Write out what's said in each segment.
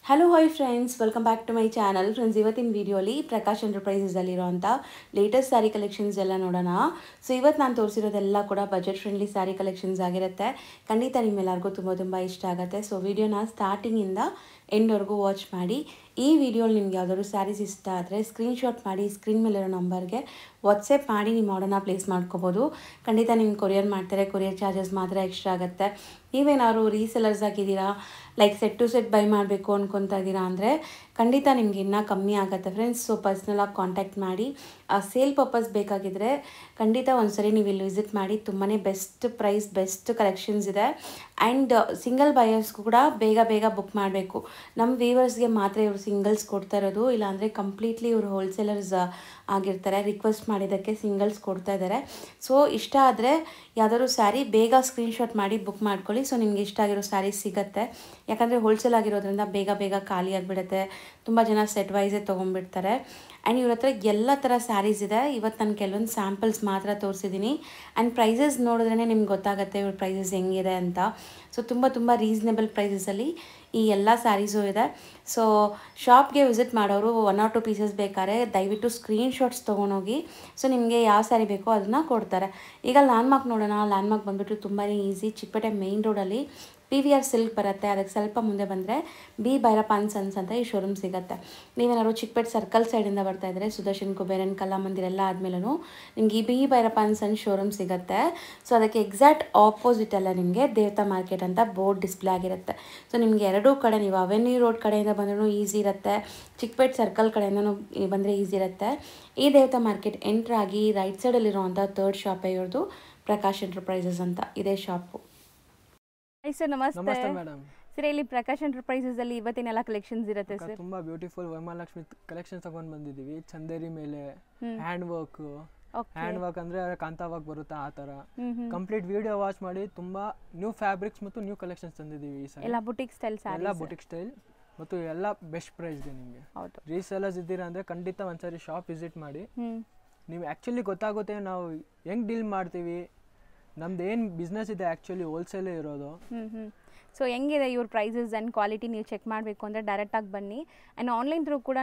Hello hi friends, welcome back to my channel. Friends, ಇವತ್ತಿನ ವಿಡಿಯೋಲಿ ಪ್ರಕಾಶ್ ಎಂಟರ್ಪ್ರೈಸಸಲ್ಲಿರುವಂಥ ಲೇಟೆಸ್ಟ್ ಸ್ಯಾರಿ ಕಲೆಕ್ಷನ್ಸ್ ಎಲ್ಲ ನೋಡೋಣ. ಸೊ ಇವತ್ತು ನಾನು ತೋರಿಸಿರೋದೆಲ್ಲ ಕೂಡ ಬಜೆಟ್ ಫ್ರೆಂಡ್ಲಿ ಸ್ಯಾರಿ ಕಲೆಕ್ಷನ್ಸ್ ಆಗಿರುತ್ತೆ. ಖಂಡಿತ ನಿಮ್ಮೆಲ್ಲರಿಗೂ ತುಂಬ ಇಷ್ಟ ಆಗುತ್ತೆ. ಸೊ ವಿಡಿಯೋನ ಸ್ಟಾರ್ಟಿಂಗಿಂದ ಎಂಡ್ವರೆಗೂ ವಾಚ್ ಮಾಡಿ. ಈ ವಿಡಿಯೋಲಿ ನಿಮ್ಗೆ ಯಾವ್ದಾದ್ರು ಸ್ಯಾರೀಸ್ ಇಷ್ಟ ಆದರೆ ಸ್ಕ್ರೀನ್ಶಾಟ್ ಮಾಡಿ ಸ್ಕ್ರೀನ್ ಮೇಲಿರೋ ನಂಬರ್ಗೆ ವಾಟ್ಸಪ್ ಮಾಡಿ ನಿಮ್ಮ ಆರ್ಡರ್ನ ಪ್ಲೇಸ್ ಮಾಡ್ಕೋಬೋದು. ಖಂಡಿತ ನಿಮ್ಗೆ ಕೊರಿಯರ್ ಮಾಡ್ತಾರೆ. ಕೊರಿಯರ್ ಚಾರ್ಜಸ್ ಮಾತ್ರ ಎಕ್ಸ್ಟ್ರಾ ಆಗುತ್ತೆ. ನೀವೇನಾದ್ರು ರೀಸೆಲರ್ಸ್ ಆಗಿದ್ದೀರಾ, like set to set buy ಮಾಡಬೇಕು ಅನ್ಕೊತಾ ಇದ್ದೀರಾ ಅಂದರೆ ಖಂಡಿತ ನಿಮ್ಗೆ ಇನ್ನೂ ಕಮ್ಮಿ ಆಗುತ್ತೆ ಫ್ರೆಂಡ್ಸ್. ಸೊ ಪರ್ಸ್ನಲಾಗಿ ಕಾಂಟ್ಯಾಕ್ಟ್ ಮಾಡಿ. ಸೇಲ್ ಪರ್ಪಸ್ ಬೇಕಾಗಿದ್ದರೆ ಖಂಡಿತ ಒಂದ್ಸರಿ ನೀವು ಇಲ್ಲಿ ವಿಸಿಟ್ ಮಾಡಿ. ತುಂಬಾ ಬೆಸ್ಟ್ ಪ್ರೈಸ್, ಬೆಸ್ಟ್ ಕಲೆಕ್ಷನ್ಸ್ ಇದೆ. ಆ್ಯಂಡ್ ಸಿಂಗಲ್ ಬಯರ್ಸ್ಗೂ ಕೂಡ ಬೇಗ ಬುಕ್ ಮಾಡಬೇಕು. ನಮ್ಮ ವೀವರ್ಸ್ಗೆ ಮಾತ್ರ ಇವರು ಸಿಂಗಲ್ಸ್ ಕೊಡ್ತಾ ಇರೋದು, ಇಲ್ಲಾಂದರೆ ಕಂಪ್ಲೀಟ್ಲಿ ಇವರು ಹೋಲ್ಸೇಲರ್ಸ್ ಆಗಿರ್ತಾರೆ. ರಿಕ್ವೆಸ್ಟ್ ಮಾಡಿದ್ದಕ್ಕೆ ಸಿಂಗಲ್ಸ್ ಕೊಡ್ತಾ ಇದ್ದಾರೆ. ಸೊ ಇಷ್ಟ ಆದರೆ ಯಾವುದಾದ್ರು ಸ್ಯಾರಿ ಬೇಗ ಸ್ಕ್ರೀನ್ಶಾಟ್ ಮಾಡಿ ಬುಕ್ ಮಾಡ್ಕೊಳ್ಳಿ. ಸೊ ನಿಮ್ಗೆ ಇಷ್ಟ ಆಗಿರೋ ಸ್ಯಾರೀಸ್ ಸಿಗುತ್ತೆ. ಯಾಕಂದರೆ ಹೋಲ್ಸೇಲ್ ಆಗಿರೋದ್ರಿಂದ ಬೇಗ ಖಾಲಿ ಆಗಿಬಿಡುತ್ತೆ. ತುಂಬ ಜನ ಸೆಟ್ ವೈಸೇ ತೊಗೊಂಡ್ಬಿಡ್ತಾರೆ. ಆ್ಯಂಡ್ ಇವ್ರ ಹತ್ರ ಎಲ್ಲ ಥರ ಸ್ಯಾರೀಸ್ ಇದೆ. ಇವತ್ತು ನಾನು ಕೆಲವೊಂದು ಸ್ಯಾಂಪಲ್ಸ್ ಮಾತ್ರ ತೋರಿಸಿದ್ದೀನಿ. ಆ್ಯಂಡ್ ಪ್ರೈಸಸ್ ನೋಡಿದ್ರೇ ನಿಮ್ಗೆ ಗೊತ್ತಾಗುತ್ತೆ ಇವ್ರ ಪ್ರೈಸಸ್ ಹೆಂಗಿದೆ ಅಂತ. ಸೊ ತುಂಬ ರೀಸನೇಬಲ್ ಪ್ರೈಸಸಲ್ಲಿ ಈ ಎಲ್ಲ ಸ್ಯಾರೀಸು ಇದೆ. ಸೊ ಶಾಪ್ಗೆ ವಿಸಿಟ್ ಮಾಡೋರು 1 or 2 ಪೀಸಸ್ ಬೇಕಾದ್ರೆ ದಯವಿಟ್ಟು ಸ್ಕ್ರೀನ್ಶಾಟ್ಸ್ ತೊಗೊಂಡೋಗಿ. ಸೊ ನಿಮಗೆ ಯಾವ ಸ್ಯಾರಿ ಬೇಕೋ ಅದನ್ನು ಕೊಡ್ತಾರೆ. ಈಗ ಲ್ಯಾಂಡ್ಮಾರ್ಕ್ ನೋಡೋಣ. ಲ್ಯಾಂಡ್ಮಾರ್ಕ್ ಬಂದುಬಿಟ್ಟು ತುಂಬಾ ಈಸಿ. ಚಿಕ್ಕಪೇಟೆ ಮೇಯ್ನ್ ರೋಡಲ್ಲಿ PVR ಸಿಲ್ಕ್ ಬರುತ್ತೆ. ಅದಕ್ಕೆ ಸ್ವಲ್ಪ ಮುಂದೆ ಬಂದರೆ ಬಿ ಭೈರಪ್ಪ ಆ್ಯಂಡ್ ಸನ್ಸ್ ಅಂತ ಈ ಶೋರೂಮ್ ಸಿಗುತ್ತೆ. ನೀವೇನಾದ್ರು ಚಿಕ್ಕಪೇಟೆ ಸರ್ಕಲ್ ಸೈಡಿಂದ ಬರ್ತಾ ಇದ್ದರೆ ಸುದರ್ಶನ್ ಕುಬೇರನ್ ಕಲಾಮಂದಿರ ಎಲ್ಲ ಆದಮೇಲೂ ನಿಮ್ಗೆ ಈ B Bhyrappa and sons showroom ಸಿಗುತ್ತೆ. ಸೊ ಅದಕ್ಕೆ ಎಕ್ಸಾಕ್ಟ್ ಆಪೋಸಿಟಲ್ಲ ನಿಮಗೆ ದೇವತಾ ಮಾರ್ಕೆಟ್ ಅಂತ ಬೋರ್ಡ್ ಡಿಸ್ಪ್ಲೇ ಆಗಿರುತ್ತೆ. ಸೊ ನಿಮಗೆ ಎರಡೂ ಕಡೆ ನೀವು ಅವೆನ್ಯೂ ರೋಡ್ ಕಡೆಯಿಂದ ಬಂದ್ರೂ ಈಸಿ ಇರುತ್ತೆ, ಚಿಕ್ಕಪೇಟೆ ಸರ್ಕಲ್ ಕಡೆಯಿಂದನೂ ಬಂದರೆ ಈಸಿ ಇರುತ್ತೆ. ಈ ದೇವತಾ ಮಾರ್ಕೆಟ್ ಎಂಟ್ರಾಗಿ ರೈಟ್ ಸೈಡಲ್ಲಿರುವಂಥ 3rd ಶಾಪೇ ಇವ್ರದ್ದು, ಪ್ರಕಾಶ್ ಎಂಟರ್ಪ್ರೈಸಸ್ ಅಂತ ಇದೆ ಶಾಪು. ಸರ್ ನಮಸ್ತೆ ಮೇಡಮ್. ಸರ್ ಇಲ್ಲಿ ಪ್ರಕಾಶ್ ಎಂಟರ್ಪ್ರೈಸಸ್ ಅಲ್ಲಿ ಇವತ್ತಿನೆಲ್ಲ ಕಲೆಕ್ಷನ್ಸ್ ಇರುತ್ತೆ ಸರ್. ತುಂಬಾ ಬ್ಯೂಟಿಫುಲ್ ವರಮಹಾಲಕ್ಷ್ಮಿ ಕಲೆಕ್ಷನ್ ತಗೊಂಡ್ ಬಂದಿದ್ದೀವಿ. ಚಂದೇರಿ ಮೇಲೆ ಹ್ಯಾಂಡ್ ವರ್ಕ್ ಅಂದ್ರೆ ಕಾಂತಾ ವರ್ಕ್ ಬರುತ್ತೆ ಆ ತರ. ಕಂಪ್ಲೀಟ್ ವಿಡಿಯೋ ವಾಚ್ ಮಾಡಿ ತುಂಬಾ ನ್ಯೂ ಫ್ಯಾಬ್ರಿಕ್ಸ್ ಮತ್ತು ನ್ಯೂ ಕಲೆಕ್ಷನ್ಸ್ ತಂದಿದ್ದೀವಿ ಈ ಸಲ. ಎಲ್ಲ ಬುಟಿಕ್ ಸ್ಟೈಲ್ ಸ್ಯಾರೀಸ್, ಎಲ್ಲ ಬುಟಿಕ್ ಸ್ಟೈಲ್ ಮತ್ತು ಎಲ್ಲ ಬೆಸ್ಟ್ ಪ್ರೈಸ್ ಗೆ ನಿಮಗೆ. ರೀಸೆಲರ್ಸ್ ಇದ್ದೀರಾ ಅಂದ್ರೆ ಖಂಡಿತ ಒಂದ್ಸರಿ ಶಾಪ್ ವಿಸಿಟ್ ಮಾಡಿ. ನೀವು ಆಕ್ಚುಲಿ ಗೊತ್ತಾಗುತ್ತೆ ನಾವು ಹೆಂಗ್ ಡೀಲ್ ಮಾಡ್ತೀವಿ. ನಮ್ದು ಏನು ಬಿಸ್ನೆಸ್ ಇದೆ ಆ್ಯಕ್ಚುಲಿ ಹೋಲ್ಸೇಲೇ ಇರೋದು. ಸೊ ಹೆಂಗಿದೆ ಇವ್ರ ಪ್ರೈಸಸ್ ಆ್ಯಂಡ್ ಕ್ವಾಲಿಟಿ ನೀವು ಚೆಕ್ ಮಾಡಬೇಕು ಅಂದರೆ ಡೈರೆಕ್ಟಾಗಿ ಬನ್ನಿ. ಆ್ಯಂಡ್ ಆನ್ಲೈನ್ ಥ್ರೂ ಕೂಡ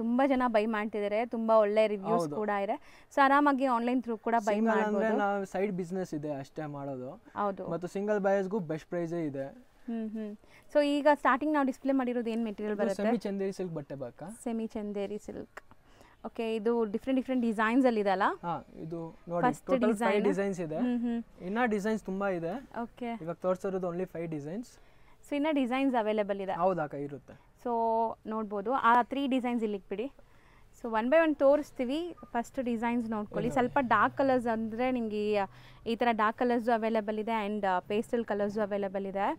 ತುಂಬ ಜನ ಬೈ ಮಾಡ್ತಿದ್ದಾರೆ. ತುಂಬ ಒಳ್ಳೆ ರಿವ್ಯೂಸ್ ಕೂಡ ಇದೆ. ಸೊ ಆರಾಮಾಗಿ ಆನ್ಲೈನ್ ಥ್ರೂ ಕೂಡ ಬೈ ಮಾಡ್ಬೋದು. ನಾವು ಸೈಡ್ ಬಿಸ್ನೆಸ್ ಇದೆ ಅಷ್ಟೇ ಮಾಡೋದು. ಹೌದು. ಮತ್ತು ಸಿಂಗಲ್ ಬಯರ್ಸ್ಗೂ ಬೆಸ್ಟ್ ಪ್ರೈಸೇ ಇದೆ. ಸೊ ಈಗ ಸ್ಟಾರ್ಟಿಂಗ್ ನಾವು ಡಿಸ್ಪ್ಲೇ ಮಾಡಿರೋದು ಏನು ಮೆಟೀರಿಯಲ್ ಬರುತ್ತೆ? ಸೆಮಿ ಚಂದೇರಿ ಸಿಲ್ಕ್ ಬಟ್ಟೆ ಬೇಕಾ? Semi Chanderi silk. ಓಕೆ, ಇದು ಡಿಫ್ರೆಂಟ್ ಡಿಸೈನ್ಸ್ ಅಲ್ಲಿ ಇದೆ ಅಲ್ಲ? ಇದು ನೋಡಿ ಟೋಟಲ್ 5 ಡಿಸೈನ್ಸ್ ಇದೆ. ಇನ್ನ ಡಿಸೈನ್ಸ್ ತುಂಬಾ ಇದೆ. ಓಕೆ, ಇವಾಗ ತೋರಿಸಿರೋದು ಓನ್ಲಿ 5 ಡಿಸೈನ್ಸ್. ಸೊ ಇನ್ನ ಡಿಸೈನ್ಸ್ ಅವೈಲೇಬಲ್ ಇದೆ? ಹೌದಾ, ಇರುತ್ತೆ. ಸೊ ನೋಡ್ಬೋದು ಆ 3 ಡಿಸೈನ್ಸ್ ಇಲ್ಲಿಗೆ ಬಿಡಿ. ಸೊ 1 by 1 ತೋರಿಸ್ತೀವಿ. ಫಸ್ಟ್ ಡಿಸೈನ್ಸ್ ನೋಡ್ಕೊಳ್ಳಿ. ಸ್ವಲ್ಪ ಡಾರ್ಕ್ ಕಲರ್ಸ್ ಅಂದರೆ ನಿಮಗೆ ಈ ಥರ ಡಾರ್ಕ್ ಕಲರ್ಸು ಅವೈಲೇಬಲ್ ಇದೆ ಆ್ಯಂಡ್ ಪೇಸ್ಟಲ್ ಕಲರ್ಸು ಅವೈಲೇಬಲ್ ಇದೆ.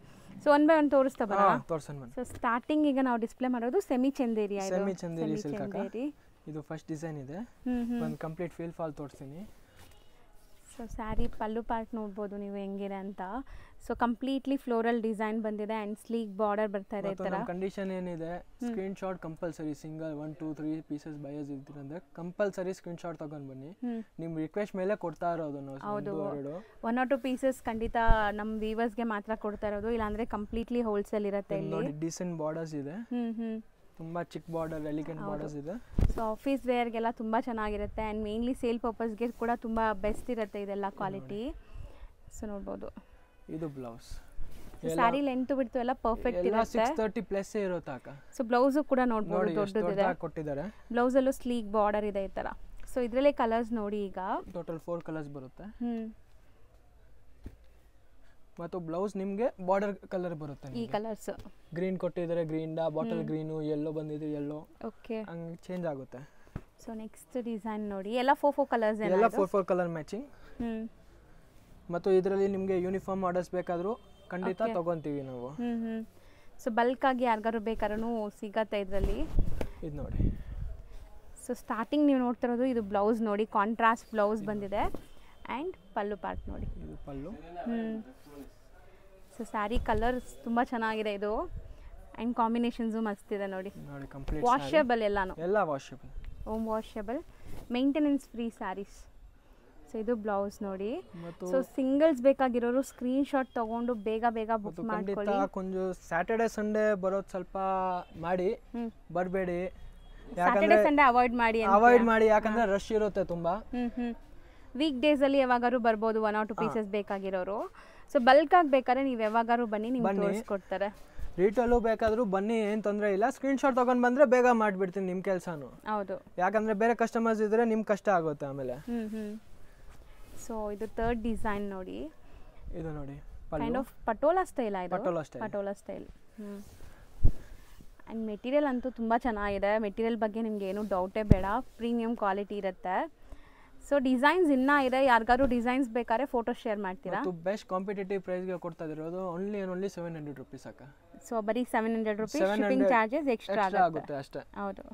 ಸೊ 1 by 1 ತೋರಿಸ್ತಾ ಬರೋಣ. ಸೊ ಸ್ಟಾರ್ಟಿಂಗ್ ಈಗ ನಾವು ಡಿಸ್ಪ್ಲೇ ಮಾಡೋದು semi Chanderi. Semi Chanderi silk. ಇದು ಫಸ್ಟ್ ಡಿಸೈನ್ ಇದೆ. ಒಂದು ಕಂಪ್ಲೀಟ್ ಫೀಲ್ ಫಾಲ್ ತೋರಿಸ್ತೀನಿ. ಸೊ ಸ್ಯಾರಿ ಪಲ್ಲು ಪಾರ್ಟ್ ನೋಡ್ಬೋದು ನೀವು ಹೆಂಗಿದೆ ಅಂತ. ಸೊ ಕಂಪ್ಲೀಟ್ಲಿ ಫ್ಲೋರಲ್ ಡಿಸೈನ್ ಬಂದಿದೆ ಆ್ಯಂಡ್ ಸ್ಲೀಕ್ ಬಾರ್ಡರ್ ಬರ್ತಾ ಇದೆ. ಈ ಥರ ಕಂಡೀಷನ್ ಏನಿದೆ, screen shot compulsory. Single 1 2 3 pieces buyers ಇರ್ತೀರಂದ್ರೆ ಕಂಪಲ್ಸರಿ ಸ್ಕ್ರೀನ್ ಶಾಟ್ ತಗೊಂಡು ಬನ್ನಿ. ನಿಮ್ಮ ರಿಕ್ವೆಸ್ಟ್ ಮೇಲೆ ಕೊಡ್ತಾ ಇರೋದು ನಾವು. ಹೌದು, 1 or 2 ಪೀಸಸ್ ಖಂಡಿತ ನಮ್ಮ ವೀವರ್ಸ್ಗೆ ಮಾತ್ರ ಕೊಡ್ತಾ ಇರೋದು, ಇಲ್ಲಾಂದ್ರೆ ಕಂಪ್ಲೀಟ್ಲಿ ಹೋಲ್ಸೇಲ್ ಇರುತ್ತೆ. ಇಲ್ಲಿ ಡಿಸೆಂಟ್ ಬಾರ್ಡರ್ಸ್ ಇದೆ. ತುಂಬ ಚಿಕ್ಕ ಬಾರ್ಡರ್, ಎಲಿಗೆಂಟ್ ಬಾರ್ಡರ್ಸ್ ಇದೆ. ಸೊ ಆಫೀಸ್ ವೇರ್ಗೆಲ್ಲ ತುಂಬ ಚೆನ್ನಾಗಿರುತ್ತೆ ಆ್ಯಂಡ್ ಮೇನ್ಲಿ ಸೇಲ್ ಪರ್ಪಸ್ಗೆ ಕೂಡ ತುಂಬ ಬೆಸ್ಟ್ ಇರುತ್ತೆ ಇದೆಲ್ಲ ಕ್ವಾಲಿಟಿ. ಸೊ ನೋಡ್ಬೋದು. ಇದು ಬ್ಲೌಸ್. ಸ್ಯಾರಿ ಲೆಂತ್ ಬಿಡ್ತು ಎಲ್ಲ ಪರ್ಫೆಕ್ಟ್ ಇರುತ್ತೆ. 630 ಪ್ಲಸ್ ಇರುತ್ತೆ ಅಕ್ಕ. ಸೊ ಬ್ಲೌಸು ಕೂಡ ನೋಡ್ಬೋದು, ದೊಡ್ಡದಿದೆ. ಕೊಟ್ಟಿದ್ದಾರೆ. ಬ್ಲೌಸಲ್ಲೂ ಸ್ಲೀಕ್ ಬಾರ್ಡರ್ ಇದೆ ಈ ಥರ. ಸೊ ಇದರಲ್ಲೇ ಕಲರ್ಸ್ ನೋಡಿ. ಈಗ ಟೋಟಲ್ 4 ಕಲರ್ಸ್ ಬರುತ್ತೆ. ಮತ್ತು ಬ್ಲೌಸ್ ನಿಮಗೆ ಬಾರ್ಡರ್ ಕಲರ್ ಬರುತ್ತೆ. ಈ ಕಲರ್ಸ್ ಗ್ರೀನ್ ಕೊಟ್ಟಿದ್ದಾರೆ, ಗ್ರೀನ್ ಬಾಟಲ್ ಗ್ರೀನು, ಯೆಲ್ಲೋ ಬಂದಿದೆ, ಯೆಲ್ಲೋ. ಓಕೆ, ಹಂಗೆ ಚೇಂಜ್ ಆಗುತ್ತೆ. ಸೊ ನೆಕ್ಸ್ಟ್ ಡಿಸೈನ್ ನೋಡಿ. ಎಲ್ಲ 4 ಕಲರ್ಸ್ ಇದೆ. ಎಲ್ಲ 4 ಕಲರ್ ಮ್ಯಾಚಿಂಗ್. ಮತ್ತು ಇದರಲ್ಲಿ ನಿಮಗೆ ಯೂನಿಫಾರ್ಮ್ ಆರ್ಡರ್ಸ್ ಬೇಕಾದರೂ ಖಂಡಿತ ತಗೊಂತೀವಿ ನಾವು. ಸೊ ಬಲ್ಕ್ ಆಗಿ ಯಾರಿಗಾರು ಬೇಕಾದ್ರೂ ಸಿಗತ್ತೆ ಇದರಲ್ಲಿ. ಇದು ನೋಡಿ. ಸೊ ಸ್ಟಾರ್ಟಿಂಗ್ ನೀವು ನೋಡ್ತಿರೋದು ಇದು ಬ್ಲೌಸ್ ನೋಡಿ. ಕಾಂಟ್ರಾಸ್ಟ್ ಬ್ಲೌಸ್ ಬಂದಿದೆ ಆ್ಯಂಡ್ ಪಲ್ಲು ಪಾರ್ಟ್ ನೋಡಿ. ಇದು ಪಲ್ಲು. ಸೊ ಸ್ಯಾರಿ ಕಲರ್ಸ್ ತುಂಬ ಚೆನ್ನಾಗಿದೆ ಇದು ಆ್ಯಂಡ್ ಕಾಂಬಿನೇಷನ್ಸು ಮಸ್ತ್ ಇದೆ ನೋಡಿ. ಕಂಪ್ಲೀಟ್ ವಾಷೇಬಲ್ ಎಲ್ಲಾನು. ಎಲ್ಲ washable. Washable, maintenance free sarees. So ಇದು ಬ್ಲೌಸ್ ನೋಡಿ. ಮತ್ತು ಸೊ ಸಿಂಗಲ್ಸ್ ಬೇಕಾಗಿರೋರು ಸ್ಕ್ರೀನ್ ಶಾಟ್ ತಗೊಂಡು ಬೇಗ ಬೇಗ ಬುಕ್ ಮಾಡ್ಕೊಳ್ಳಿ. ಕೊಂಚ ಸ್ಯಾಟರ್ಡೆ ಸಂಡೇ ಬರೋದು ಸ್ವಲ್ಪ ಮಾಡಿ, ಬರಬೇಡಿ. ಸ್ಯಾಟರ್ಡೆ ಸಂಡೇ ಅವಾಯ್ಡ್ ಮಾಡಿ ಯಾಕಂದ್ರೆ ರಶ್ ಇರುತ್ತೆ ತುಂಬಾ. ವೀಕ್ ಡೇಸ್ ಅಲ್ಲಿ ಯಾವಾಗಾರು ಬರ್ಬೋದು 1 or 2 ಪೀಸಸ್ ಬೇಕಾಗಿರೋರು. ಸೊ ಬಲ್ಕ್ ಆಗಿ ಬೇಕಾದ್ರೆ ನೀವು ಯಾವಾಗಾರು ಬನ್ನಿ, ನಿಮ್ಗೆ ತೋರಿಸ್ಕೊಡ್ತಾರೆ. ರೀಟೇಲು ಬೇಕಾದರೂ ಬನ್ನಿ, ಏನು ತೊಂದರೆ ಇಲ್ಲ. ಸ್ಕ್ರೀನ್ ಶಾಟ್ ತೊಗೊಂಡು ಬಂದರೆ ಬೇಗ ಮಾಡಿಬಿಡ್ತೀನಿ ನಿಮ್ಮ ಕೆಲಸನೂ. ಹೌದು, ಯಾಕಂದರೆ ಬೇರೆ ಕಸ್ಟಮರ್ಸ್ ಇದ್ದರೆ ನಿಮ್ಗೆ ಕಷ್ಟ ಆಗುತ್ತೆ ಆಮೇಲೆ. ಸೊ ಇದು ಥರ್ಡ್ ಡಿಸೈನ್ ನೋಡಿ. ಇದು ನೋಡಿ ಕೈಂಡ್ ಆಫ್ ಪಟೋಲಾ ಸ್ಟೈಲ್ ಆಯಿತು. ಪಟೋಲಾ ಸ್ಟೈಲ್. ಆ್ಯಂಡ್ ಮೆಟೀರಿಯಲ್ ಅಂತೂ ತುಂಬ ಚೆನ್ನಾಗಿದೆ. ಮೆಟೀರಿಯಲ್ ಬಗ್ಗೆ ನಿಮ್ಗೆ ಏನೂ ಡೌಟೇ ಬೇಡ, ಪ್ರೀಮಿಯಂ ಕ್ವಾಲಿಟಿ ಇರುತ್ತೆ. ಸೊ ಡಿಸೈನ್ಸ್ ಇನ್ನೂ ಇದೆ, ಯಾರಿಗಾರು ಡಿಸೈನ್ಸ್ ಬೇಕಾದ್ರೆ ಫೋಟೋ ಶೇರ್ ಮಾಡ್ತೀರಾ? ಬೆಸ್ಟ್ ಕಾಂಪಿಟೇಟಿವ್ ಪ್ರೈಸ್ಗೆ ಕೊಡ್ತಾ ಇರೋದು ಓನ್ಲಿ 700 rupees ಅಕ್ಕ. ಸೊ ಬರೀ 700 rupees, ಶಿಪ್ಪಿಂಗ್ ಚಾರ್ಜಸ್ ಎಕ್ಸ್ಟ್ರಾ ಆಗುತ್ತೆ ಅಷ್ಟೇ. ಹೌದು,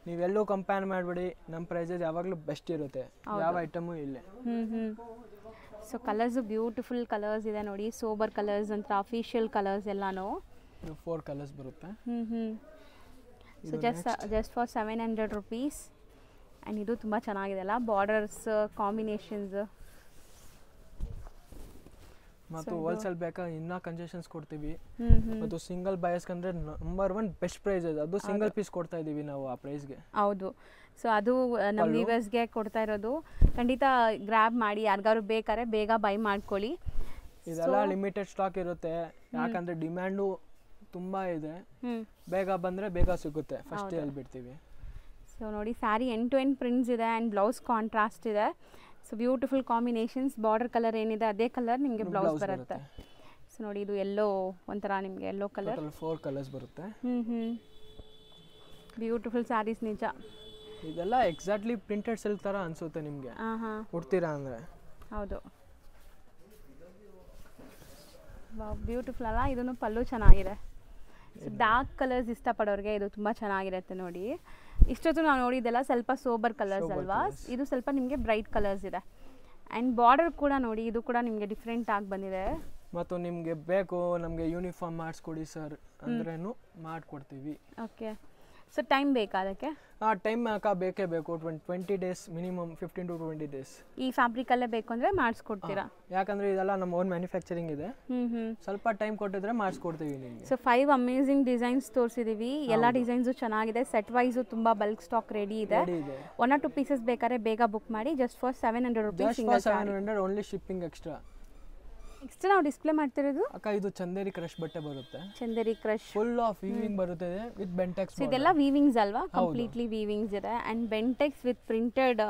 ನೀವೆಲ್ಲೂ ಕಂಪೇರ್ ಮಾಡಬೇಡಿ, ನಮ್ಮ ಪ್ರೈಸಸ್ ಯಾವಾಗಲೂ ಬೆಸ್ಟ್ ಇರುತ್ತೆ, ಯಾವ ಐಟಮು ಇಲ್ಲೇ. ಸೊ ಕಲರ್ಸು ಬ್ಯೂಟಿಫುಲ್ ಕಲರ್ಸ್ ಇದೆ ನೋಡಿ. ಸೋಬರ್ ಕಲರ್ಸ್ ಅಂತ ಅಫಿಷಿಯಲ್ ಕಲರ್ಸ್ ಎಲ್ಲಾನು. 4 ಕಲರ್ಸ್ ಬರುತ್ತೆ. So just for 700 rupees. And ಇದು ತುಂಬ ಚೆನ್ನಾಗಿದೆ ಅಲ್ಲ, ಬಾರ್ಡರ್ಸ್ ಕಾಂಬಿನೇಷನ್ಸ್. ಮತ್ತು ಹೋಲ್ಸೇಲ್ ಬೇಕಾದ್ರೆ ಇನ್ನೂ ಕನ್ಸೆಷನ್ಸ್ ಕೊಡ್ತೀವಿ. ಮತ್ತು ಸಿಂಗಲ್ ಬಯಸ್ಗೆ ಅಂದರೆ ನಂಬರ್ 1 ಬೆಸ್ಟ್ ಪ್ರೈಸಸ್, ಅದು ಸಿಂಗಲ್ ಪೀಸ್ ಕೊಡ್ತಾ ಇದ್ದೀವಿ ನಾವು ಆ ಪ್ರೈಸ್ಗೆ. ಹೌದು, ಸೊ ಅದು ನಮ್ಮ ವ್ಯೂವರ್ಸ್ಗೆ ಕೊಡ್ತಾ ಇರೋದು. ಖಂಡಿತ ಗ್ರ್ಯಾಬ್ ಮಾಡಿ, ಯಾರಿಗಾರು ಬೇಕಾದ್ರೆ ಬೇಗ ಬೈ ಮಾಡ್ಕೊಳ್ಳಿ. ಇದೆಲ್ಲ ಲಿಮಿಟೆಡ್ ಸ್ಟಾಕ್ ಇರುತ್ತೆ, ಯಾಕಂದರೆ ಡಿಮ್ಯಾಂಡು ತುಂಬ ಇದೆ. ಬೇಗ ಬಂದರೆ ಬೇಗ ಸಿಗುತ್ತೆ, ಫಸ್ಟ್ ಹೇಳ್ಬಿಡ್ತೀವಿ. ಸೊ ನೋಡಿ, sari end to end prints ಇದೆ ಆ್ಯಂಡ್ ಬ್ಲೌಸ್ ಕಾಂಟ್ರಾಸ್ಟ್ ಇದೆ. So beautiful combinations. Border colour ಏನಿದೆ ಅದೇ ಕಲರ್ ನಿಮಗೆ ಬ್ಲೌಸ್ ಬರುತ್ತೆ. ಸೊ ನೋಡಿ, ಇದು ಎಲ್ಲೋ ಒಂಥರ ನಿಮಗೆ ಎಲ್ಲೋ ಕಲರ್. 4 ಕಲರ್ಸ್ ಬರುತ್ತೆ. ಬ್ಯೂಟಿಫುಲ್ ಸ್ಯಾರೀಸ್ ನಿಜ. ಇದೆಲ್ಲ ಎಕ್ಸಾಕ್ಟ್ಲಿ ಪ್ರಿಂಟೆಡ್ ಸಿಲ್ಕ್ ಥರ ಅನಿಸುತ್ತೆ ನಿಮಗೆ ಉಡ್ತೀರಾ ಅಂದರೆ. ಹೌದು, ಬ್ಯೂಟಿಫುಲ್ ಅಲ್ಲ. ಇದನ್ನು ಪಲ್ಲು ಚೆನ್ನಾಗಿದೆ. ಸೊ ಡಾರ್ಕ್ ಕಲರ್ಸ್ ಇಷ್ಟಪಡೋರಿಗೆ ಇದು ತುಂಬ ಚೆನ್ನಾಗಿರುತ್ತೆ ನೋಡಿ. ಇಷ್ಟೊತ್ತು ನಾವು ನೋಡಿದ್ದೆಲ್ಲ ಸ್ವಲ್ಪ ಸೋಬರ್ ಕಲರ್ಸ್ ಅಲ್ವಾ, ಇದು ಸ್ವಲ್ಪ ನಿಮಗೆ ಬ್ರೈಟ್ ಕಲರ್ಸ್ ಇದೆ. ಆ್ಯಂಡ್ ಬಾರ್ಡರ್ ಕೂಡ ನೋಡಿ, ಇದು ಕೂಡ ನಿಮಗೆ ಡಿಫ್ರೆಂಟ್ ಆಗಿ ಬಂದಿದೆ. ಮತ್ತು ನಿಮಗೆ ಬೇಕು ನಮಗೆ ಯೂನಿಫಾರ್ಮ್ ಮಾಡಿಸ್ಕೊಡಿ ಸರ್ ಅಂದ್ರೂ ಮಾಡಿಕೊಡ್ತೀವಿ. ಓಕೆ, ಸೊ ಟೈಮ್ ಬೇಕಾ ಅದಕ್ಕೆ? ಟೈಮ್ ಬೇಕೇ ಬೇಕು. 20 days ಮಿನಿಮಮ್, 15 to 20 days. ಈ ಫ್ಯಾಬ್ರಿಕಲ್ಲೇ ಬೇಕು ಅಂದರೆ ಮಾಡಿಸ್ಕೊಡ್ತೀರಾ? ಯಾಕಂದರೆ ಇದೆಲ್ಲ ನಮ್ಮ ಓನ್ ಮ್ಯಾನುಫ್ಯಾಕ್ಚರಿಂಗ್ ಇದೆ. ಸ್ವಲ್ಪ ಟೈಮ್ ಕೊಟ್ಟಿದ್ರೆ ಮಾಡಿಸ್ಕೊಡ್ತೀವಿ ನಿಮಗೆ. ಸೊ 5 ಅಮೇಝಿಂಗ್ ಡಿಸೈನ್ಸ್ ತೋರಿಸಿದ್ದೀವಿ. ಎಲ್ಲ ಡಿಸೈನ್ಸು ಚೆನ್ನಾಗಿದೆ. ಸೆಟ್ ವೈಸು ತುಂಬ ಬಲ್ಕ್ ಸ್ಟಾಕ್ ರೆಡಿ ಇದೆ. 1 or 2 ಪೀಸಸ್ ಬೇಕಾದ್ರೆ ಬೇಗ ಬುಕ್ ಮಾಡಿ. Just for 700 rupees. 700 only shipping extra. Next ನಾವು ಡಿಸ್ಪ್ಲೇ ಮಾಡ್ತಿರೋದು ಅಕ್ಕ, ಇದು ಚಂದೇರಿ ಕ್ರಶ್ ಬಟ್ಟೆ ಬರುತ್ತೆ. Chanderi crush full of weaving ಬರುತ್ತೆ ವಿತ್ ಬೆಂಟೆಕ್ಸ್. ಇದೆಲ್ಲ ವೀವಿಂಗ್ಸ್ ಅಲ್ವಾ? ಕಂಪ್ಲೀಟ್ಲಿ ವೀವಿಂಗ್ಸ್ ಇದೆ and Bentex with printed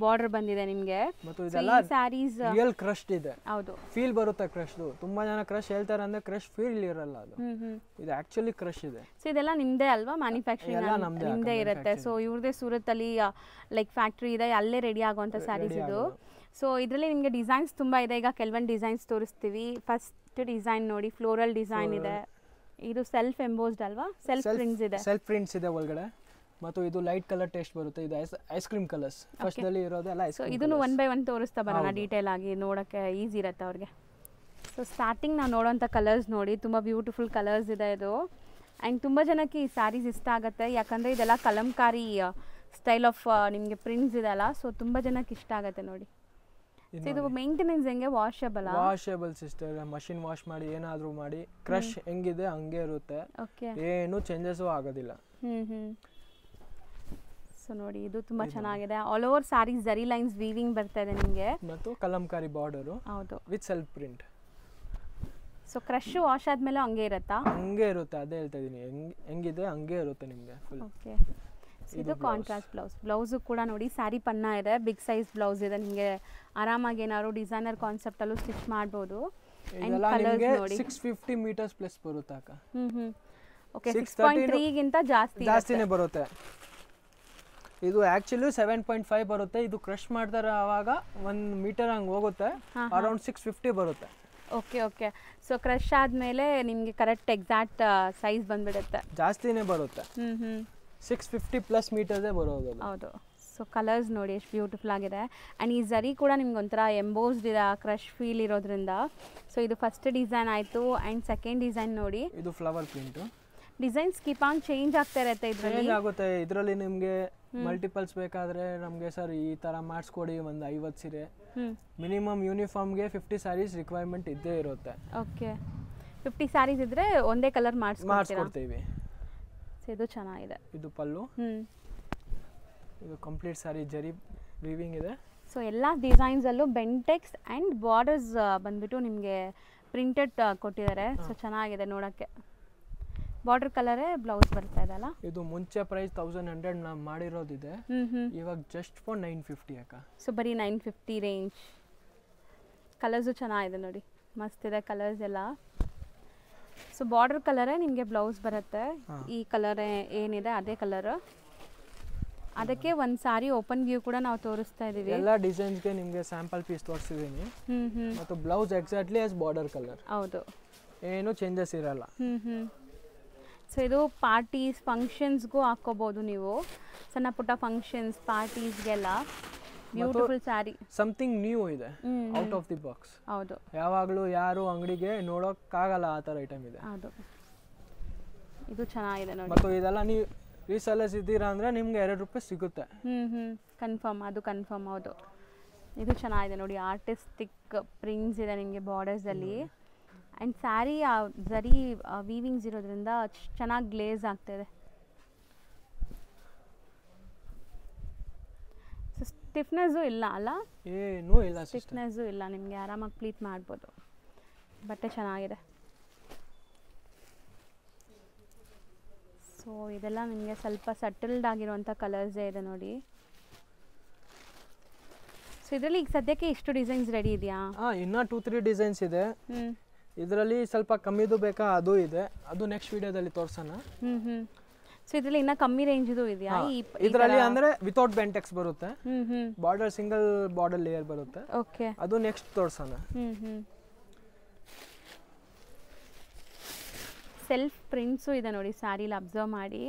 border ಬಂದಿದೆ ನಿಮಗೆ. ಮತ್ತು ಇದೆಲ್ಲ ಸ್ಯಾರೀಸ್ ರಿಯಲ್ ಕ್ರಶ್ ಇದೆ. ಹೌದು, ಫೀಲ್ ಬರುತ್ತೆ ಕ್ರಶ್ದು. ತುಂಬಾ ಜನ ಕ್ರಶ್ ಹೇಳ್ತಾರೆ ಅಂದ್ರೆ ಕ್ರಶ್ ಫೀಲ್ ಇರಲ್ಲ, ಅದು ಇದು ಆಕ್ಚುಲಿ ಕ್ರಶ್ ಇದೆ. ಸೊ ಇದೆಲ್ಲ ನಿಮ್ದೇ ಅಲ್ವಾ? ಮ್ಯಾನುಫ್ಯಾಕ್ಚರಿಂಗ್ ನಿಮ್ದೇ ಇರುತ್ತೆ. ಸೊ ಇವ್ರದೇ ಸೂರತ್ತಲ್ಲಿ ಲೈಕ್ ಫ್ಯಾಕ್ಟ್ರಿ ಇದೆ, ಅಲ್ಲೇ ರೆಡಿ ಆಗುವಂಥ ಸ್ಯಾರೀಸ್ ಇದು. ಸೊ ಇದರಲ್ಲಿ ನಿಮಗೆ ಡಿಸೈನ್ಸ್ ತುಂಬ ಇದೆ. ಈಗ ಕೆಲವೊಂದು ಡಿಸೈನ್ಸ್ ತೋರಿಸ್ತೀವಿ. ಫಸ್ಟ್ ಡಿಸೈನ್ ನೋಡಿ, ಫ್ಲೋರಲ್ ಡಿಸೈನ್ ಇದೆ. ಇದು ಸೆಲ್ಫ್ ಎಂಬೋಸ್ಡ್ ಅಲ್ವಾ? ಸೆಲ್ಫ್ ಪ್ರಿಂಟ್ಸ್ ಇದೆ. ಸೆಲ್ಫ್ ಪ್ರಿಂಟ್ಸ್ ಇದೆ ಒಳಗಡೆ. ಮತ್ತು ಇದು ಲೈಟ್ ಕಲರ್ ಟೇಸ್ಟ್ ಬರುತ್ತೆ. ಇದು ಐಸ್ ಕ್ರೀಮ್ ಕಲರ್ಸ್ ಫಸ್ಟ್ ಅಲ್ಲಿ ಇರೋದೆಲ್ಲ ಐಸ್ ಕ್ರೀಮ್. ಸೊ ಇದನ್ನು 1 by 1 ತೋರಿಸ್ತಾ ಬರೋಣ, ಡೀಟೇಲ್ ಆಗಿ ನೋಡೋಕ್ಕೆ ಈಸಿ ಇರುತ್ತೆ ಅವ್ರಿಗೆ. ಸೊ ಸ್ಟಾರ್ಟಿಂಗ್ ನಾವು ನೋಡೋಂಥ ಕಲರ್ಸ್ ನೋಡಿ, ತುಂಬ ಬ್ಯೂಟಿಫುಲ್ ಕಲರ್ಸ್ ಇದೆ ಇದು. ಆ್ಯಂಡ್ ತುಂಬ ಜನಕ್ಕೆ ಈ ಸ್ಯಾರೀಸ್ ಇಷ್ಟ ಆಗುತ್ತೆ, ಯಾಕಂದರೆ ಇದೆಲ್ಲ ಕಲಂಕಾರಿ ಸ್ಟೈಲ್ ಆಫ್ ನಿಮಗೆ ಪ್ರಿಂಟ್ಸ್ ಇದೆ ಅಲ್ಲ. ಸೊ ತುಂಬ ಜನಕ್ಕೆ ಇಷ್ಟ ಆಗುತ್ತೆ ನೋಡಿ. ಇದು ಮೇಂಟೆನೆನ್ಸ್ ಹೆಂಗೆ? ವಾಷೇಬಲ್ ಸಿಸ್ಟರ್, ಮಷಿನ್ ವಾಶ್ ಮಾಡಿ ಏನಾದರೂ ಮಾಡಿ, ಕ್ರಶ್ ಹೆಂಗಿದೆ ಹಂಗೆ ಇರುತ್ತೆ, ಏನು ಚೇಂಜಸ್ಸು ಆಗೋದಿಲ್ಲ. ಸೊ ನೋಡಿ, ಇದು ತುಂಬ ಚೆನ್ನಾಗಿದೆ. ಆಲ್ ಓವರ್ ಸ್ಯಾರಿ ಝರಿ ಲೈನ್ಸ್ ವೀವಿಂಗ್ ಬರ್ತಾ ಇದೆ ನಿಮಗೆ. ಮತ್ತು ಕಲಂಕಾರಿ ಬಾರ್ಡರು. ಹೌದು, with self print. So crush wash ಆದ್ಮೇಲೆ ಹಂಗೆ ಇರುತ್ತಾ? ಹಂಗೆ ಇರುತ್ತೆ, ಅದೇ ಹೇಳ್ತಾ ಇದ್ದೀನಿ. ಹೆಂಗಿದೆ ಹಂಗೆ ಇರುತ್ತೆ ನಿಮಗೆ ಫುಲ್. ಓಕೆ, ಇದು ಕಾಂಟ್ರಾಸ್ಟ್ ಬ್ಲೌಸು ಕೂಡ ನೋಡಿ, ಸ್ಯಾರಿ ಪನ್ನ ಇದೆ, ಬಿಗ್ ಸೈಜ್ ಬ್ಲೌಸ್ ಇದೆ. ನಿಮಗೆ ಆರಾಮಾಗಿ ಏನಾದ್ರು ಡಿಸೈನರ್ ಕಾನ್ಸೆಪ್ಟಲ್ಲೂ ಸ್ಟಿಚ್ ಮಾಡ್ಬೋದು. ಇದೆಲ್ಲ ನಿಮಗೆ 650 meters ಪ್ಲಸ್ ಬರುತ್ತೆ ಅಕ್ಕ. ಓಕೆ, 6.3 ಗಿಂತ ಜಾಸ್ತಿನೇ ಬರುತ್ತೆ. ಇದು ಆ್ಯಕ್ಚುಲಿ 7.5 ಬರುತ್ತೆ. ಇದು ಕ್ರಶ್ ಮಾಡ್ತಾರೆ ಆವಾಗ 1 meter ಹಂಗೆ ಹೋಗುತ್ತೆ, ಅರೌಂಡ್ 650 ಬರುತ್ತೆ. ಓಕೆ ಓಕೆ, ಸೊ ಕ್ರಶ್ ಆದಮೇಲೆ ನಿಮಗೆ ಕರೆಕ್ಟ್ ಎಕ್ಸಾಕ್ಟ್ ಸೈಜ್ ಬಂದ್ಬಿಡುತ್ತೆ, ಜಾಸ್ತಿನೇ ಬರುತ್ತೆ. 650 ಪ್ಲಸ್ ಮೀಟರ್ಸೇ ಬರೋದು. ಹೌದು. ಸೊ ಕಲರ್ಸ್ ನೋಡಿ ಎಷ್ಟು ಬ್ಯೂಟಿಫುಲ್ ಆಗಿದೆ. ಆ್ಯಂಡ್ ಈ ಝರಿ ಕೂಡ ನಿಮ್ಗೆ ಒಂಥರ ಎಂಬೋಸ್ಡ್ ಇದೆ, ಕ್ರಶ್ ಫೀಲ್ ಇರೋದ್ರಿಂದ. ಸೊ ಇದು ಫಸ್ಟ್ ಡಿಸೈನ್ ಆಯಿತು. ಆ್ಯಂಡ್ ಸೆಕೆಂಡ್ ಡಿಸೈನ್ ನೋಡಿ, ಇದು flower print. Designs keep on change ಆಗ್ತಾ ಇರುತ್ತೆ ಇದರಲ್ಲಿ. ಚೇಂಜ್ ಆಗುತ್ತೆ ಇದರಲ್ಲಿ. ನಿಮಗೆ ಮಲ್ಟಿಪಲ್ಸ್ ಬೇಕಾದರೆ ನಮಗೆ ಸರ್ ಈ ಥರ ಮಾಡಿಸ್ಕೊಡಿ ಒಂದು 50 ಸೀರೆ. ಮಿನಿಮಮ್ ಯೂನಿಫಾರ್ಮ್ಗೆ 50 ಸ್ಯಾರೀಸ್ ರಿಕ್ವೈರ್ಮೆಂಟ್ ಇದ್ದೇ ಇರುತ್ತೆ. ಓಕೆ, 50 ಸ್ಯಾರೀಸ್ ಇದ್ರೆ ಒಂದೇ ಕಲರ್ ಮಾಡಿಸ್ಕೊಡ್ತೀವಿ. ಇದು ಚೆನ್ನಾಗಿದೆ. ಇದು ಪಲ್ಲು. ಇದು ಕಂಪ್ಲೀಟ್ ಸ್ಯಾರಿ ಜರಿ ವೀವಿಂಗ್ ಇದೆ. ಸೊ ಎಲ್ಲ ಡಿಸೈನ್ಸಲ್ಲೂ ಬೆಂಟೆಕ್ಸ್ ಆ್ಯಂಡ್ ಬಾರ್ಡರ್ಸ್ ಬಂದ್ಬಿಟ್ಟು ನಿಮಗೆ ಪ್ರಿಂಟೆಡ್ ಕೊಟ್ಟಿದ್ದಾರೆ. ಸೊ ಚೆನ್ನಾಗಿದೆ ನೋಡೋಕ್ಕೆ. ಬಾರ್ಡರ್ ಕಲರೇ ಬ್ಲೌಸ್ ಬರ್ತಾ ಇದೆ ಅಲ್ಲ. ಇದು ಮುಂಚೆ ಪ್ರೈಸ್ 1100 ನಾವು ಮಾಡಿರೋದಿದೆ, ಇವಾಗ ಜಸ್ಟ್ ಫಾರ್ 950 ಅಕ್ಕ. ಸೊ ಬರೀ 950 ರೇಂಜ್. ಕಲರ್ಸು ಚೆನ್ನಾಗಿದೆ ನೋಡಿ, ಮಸ್ತ್ ಇದೆ ಕಲರ್ಸ್ ಎಲ್ಲ. ಸೊ ಬಾರ್ಡರ್ ಕಲರೇ ನಿಮಗೆ ಬ್ಲೌಸ್ ಬರುತ್ತೆ. ಈ ಕಲರ್ ಏನಿದೆ ಅದೇ ಕಲರ್. ಅದಕ್ಕೆ ಒಂದು ಸಾರಿ ಓಪನ್ ವ್ಯೂ ಕೂಡ ನಾವು ತೋರಿಸ್ತಾ ಇದೀವಿ. ಎಲ್ಲ ಡಿಸೈನ್ಸ್ಗೆ ನಿಮಗೆ ಸ್ಯಾಂಪಲ್ ಪೀಸ್ ತೋರಿಸ್ತಿದ್ದೀನಿ. ಮತ್ತು blouse exactly as border colour. ಹೌದು, ಏನು ಚೇಂಜಸ್ ಇರಲ್ಲ. ಸೊ ಇದು ಪಾರ್ಟೀಸ್ ಫಂಕ್ಷನ್ಸ್ಗೂ ಹಾಕೋಬಹುದು ನೀವು. ಸಣ್ಣ ಪುಟ್ಟ ಫಂಕ್ಷನ್ಸ್ ಪಾರ್ಟೀಸ್ಗೆಲ್ಲ ಬ್ಯೂಟಿಫುಲ್ ಸ್ಯಾರಿ. ಸಮಥಿಂಗ್ ನ್ಯೂ ಇದೆ, ಔಟ್ ಆಫ್ ದಿ ಬಾಕ್ಸ್. ಹೌದು, ಯಾವಾಗಲೂ ಯಾರು ಅಂಗಡಿಗೆ ನೋಡೋಕ್ಕಾಗಲ್ಲ ಆ ಥರ ಐಟಮ್ ಇದೆ. ಹೌದು, ಇದು ಚೆನ್ನಾಗಿದೆ ನೋಡಿ. ಮತ್ತು ಇದೆಲ್ಲ ನೀವು ರೀಸೆಲ್ಲರ್ಸ್ ಇದ್ದೀರಾ ಅಂದರೆ ನಿಮ್ಗೆ ₹2 ಸಿಗುತ್ತೆ. ಕನ್ಫರ್ಮ್, ಅದು ಕನ್ಫರ್ಮ್. ಹೌದು, ಇದು ಚೆನ್ನಾಗಿದೆ ನೋಡಿ. ಆರ್ಟಿಸ್ಟಿಕ್ ಪ್ರಿಂಟ್ಸ್ ಇದೆ ನಿಮಗೆ ಬಾರ್ಡರ್ಸಲ್ಲಿ. ಆ್ಯಂಡ್ ಸ್ಯಾರಿ ಜರಿ ವೀವಿಂಗ್ಸ್ ಇರೋದ್ರಿಂದ ಚೆನ್ನಾಗಿ ಗ್ಲೇಸ್ ಆಗ್ತಾಯಿದೆ. ಸೊ ಸ್ಟಿಫ್ನೆಸ್ಸು ಇಲ್ಲ ಅಲ್ಲ? ಏನೂ ಇಲ್ಲ, ಸ್ಟಿಫ್ನೆಸ್ಸು ಇಲ್ಲ. ನಿಮಗೆ ಆರಾಮಾಗಿ ಪ್ಲೀಟ್ ಮಾಡ್ಬೋದು. ಬಟ್ಟೆ ಚೆನ್ನಾಗಿದೆ. ಸೊ ಇದೆಲ್ಲ ನಿಮಗೆ ಸ್ವಲ್ಪ ಸಟಲ್ಡ್ ಆಗಿರುವಂಥ ಕಲರ್ಸೇ ಇದೆ ನೋಡಿ. ಸೊ ಇದರಲ್ಲಿ ಈಗ ಸದ್ಯಕ್ಕೆ ಎಷ್ಟು ಡಿಸೈನ್ಸ್ ರೆಡಿ ಇದೆಯಾ? ಇನ್ನೂ 2-3 ಡಿಸೈನ್ಸ್ ಇದೆ. ಇದರಲ್ಲಿ ಸ್ವಲ್ಪ ಕಮ್ಮಿದು ಬೇಕಾ ಅದು ಇದೆ, ಅದು ನೆಕ್ಸ್ಟ್ ವಿಡಿಯೋದಲ್ಲಿ ತೋರಿಸೋಣ. ಸೊ ಇದರಲ್ಲಿ ಇನ್ನೂ ಕಮ್ಮಿ ರೇಂಜ್ದು ಇದೆಯಾ? ಇದರಲ್ಲಿ ಅಂದರೆ ವಿತೌಟ್ ಬೆಂಟೆಕ್ಸ್ ಬರುತ್ತೆ, ಬಾರ್ಡರ್ ಸಿಂಗಲ್ ಬಾರ್ಡರ್ ಲೇಯರ್ ಬರುತ್ತೆ. ಓಕೆ, ಅದು ನೆಕ್ಸ್ಟ್ ತೋರಿಸೋಣ. ಸೆಲ್ಫ್ ಪ್ರಿಂಟ್ಸು ಇದೆ ನೋಡಿ ಸ್ಯಾರಿಲಿ, ಅಬ್ಸರ್ವ್ ಮಾಡಿ.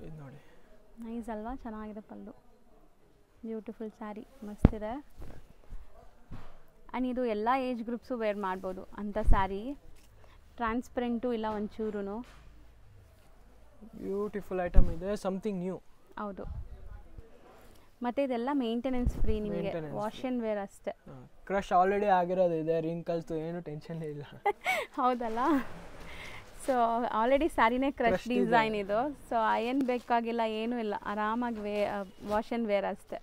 ಇದು ನೋಡಿ, ನೈಸ್ ಅಲ್ವಾ? ಚೆನ್ನಾಗಿದೆ ಪಲ್ಲು, ಬ್ಯೂಟಿಫುಲ್ ಸ್ಯಾರಿ, ಮಸ್ತಿದೆ. ಆ್ಯಂಡ್ ಇದು ಎಲ್ಲ ಏಜ್ ಗ್ರೂಪ್ಸು ವೇರ್ ಮಾಡ್ಬೋದು ಅಂಥ ಸ್ಯಾರಿ. ಟ್ರಾನ್ಸ್ಪರೆಂಟು ಇಲ್ಲ ಒಂಚೂರು. ಬ್ಯೂಟಿಫುಲ್ ಐಟಮ್ ಇದೆ, ಸಮಥಿಂಗ್ ನ್ಯೂ. ಹೌದು, ಮತ್ತು ಇದೆಲ್ಲ ಮೇಂಟೆನೆನ್ಸ್ ಫ್ರೀ ನಿಮಗೆ, ವಾಶ್ ಆ್ಯಂಡ್ ವೇರ್ ಅಷ್ಟೇ. ಕ್ರಶ್ ಆಲ್ರೆಡಿ ಆಗಿರೋದು ಇದೆ, ರಿಂಕಲ್ಸ್ ಏನು ಟೆನ್ಷನ್ ಇಲ್ಲ. ಹೌದಲ್ಲ? ಸೊ ಆಲ್ರೆಡಿ ಸ್ಯಾರಿನೇ ಕ್ರಶ್ ಡಿಸೈನ್ ಇದು. ಸೊ ಏನು ಬೇಕಾಗಿಲ್ಲ, ಏನೂ ಇಲ್ಲ, ಆರಾಮಾಗಿ ವಾಶ್ ಆ್ಯಂಡ್ ವೇರ್ ಅಷ್ಟೇ.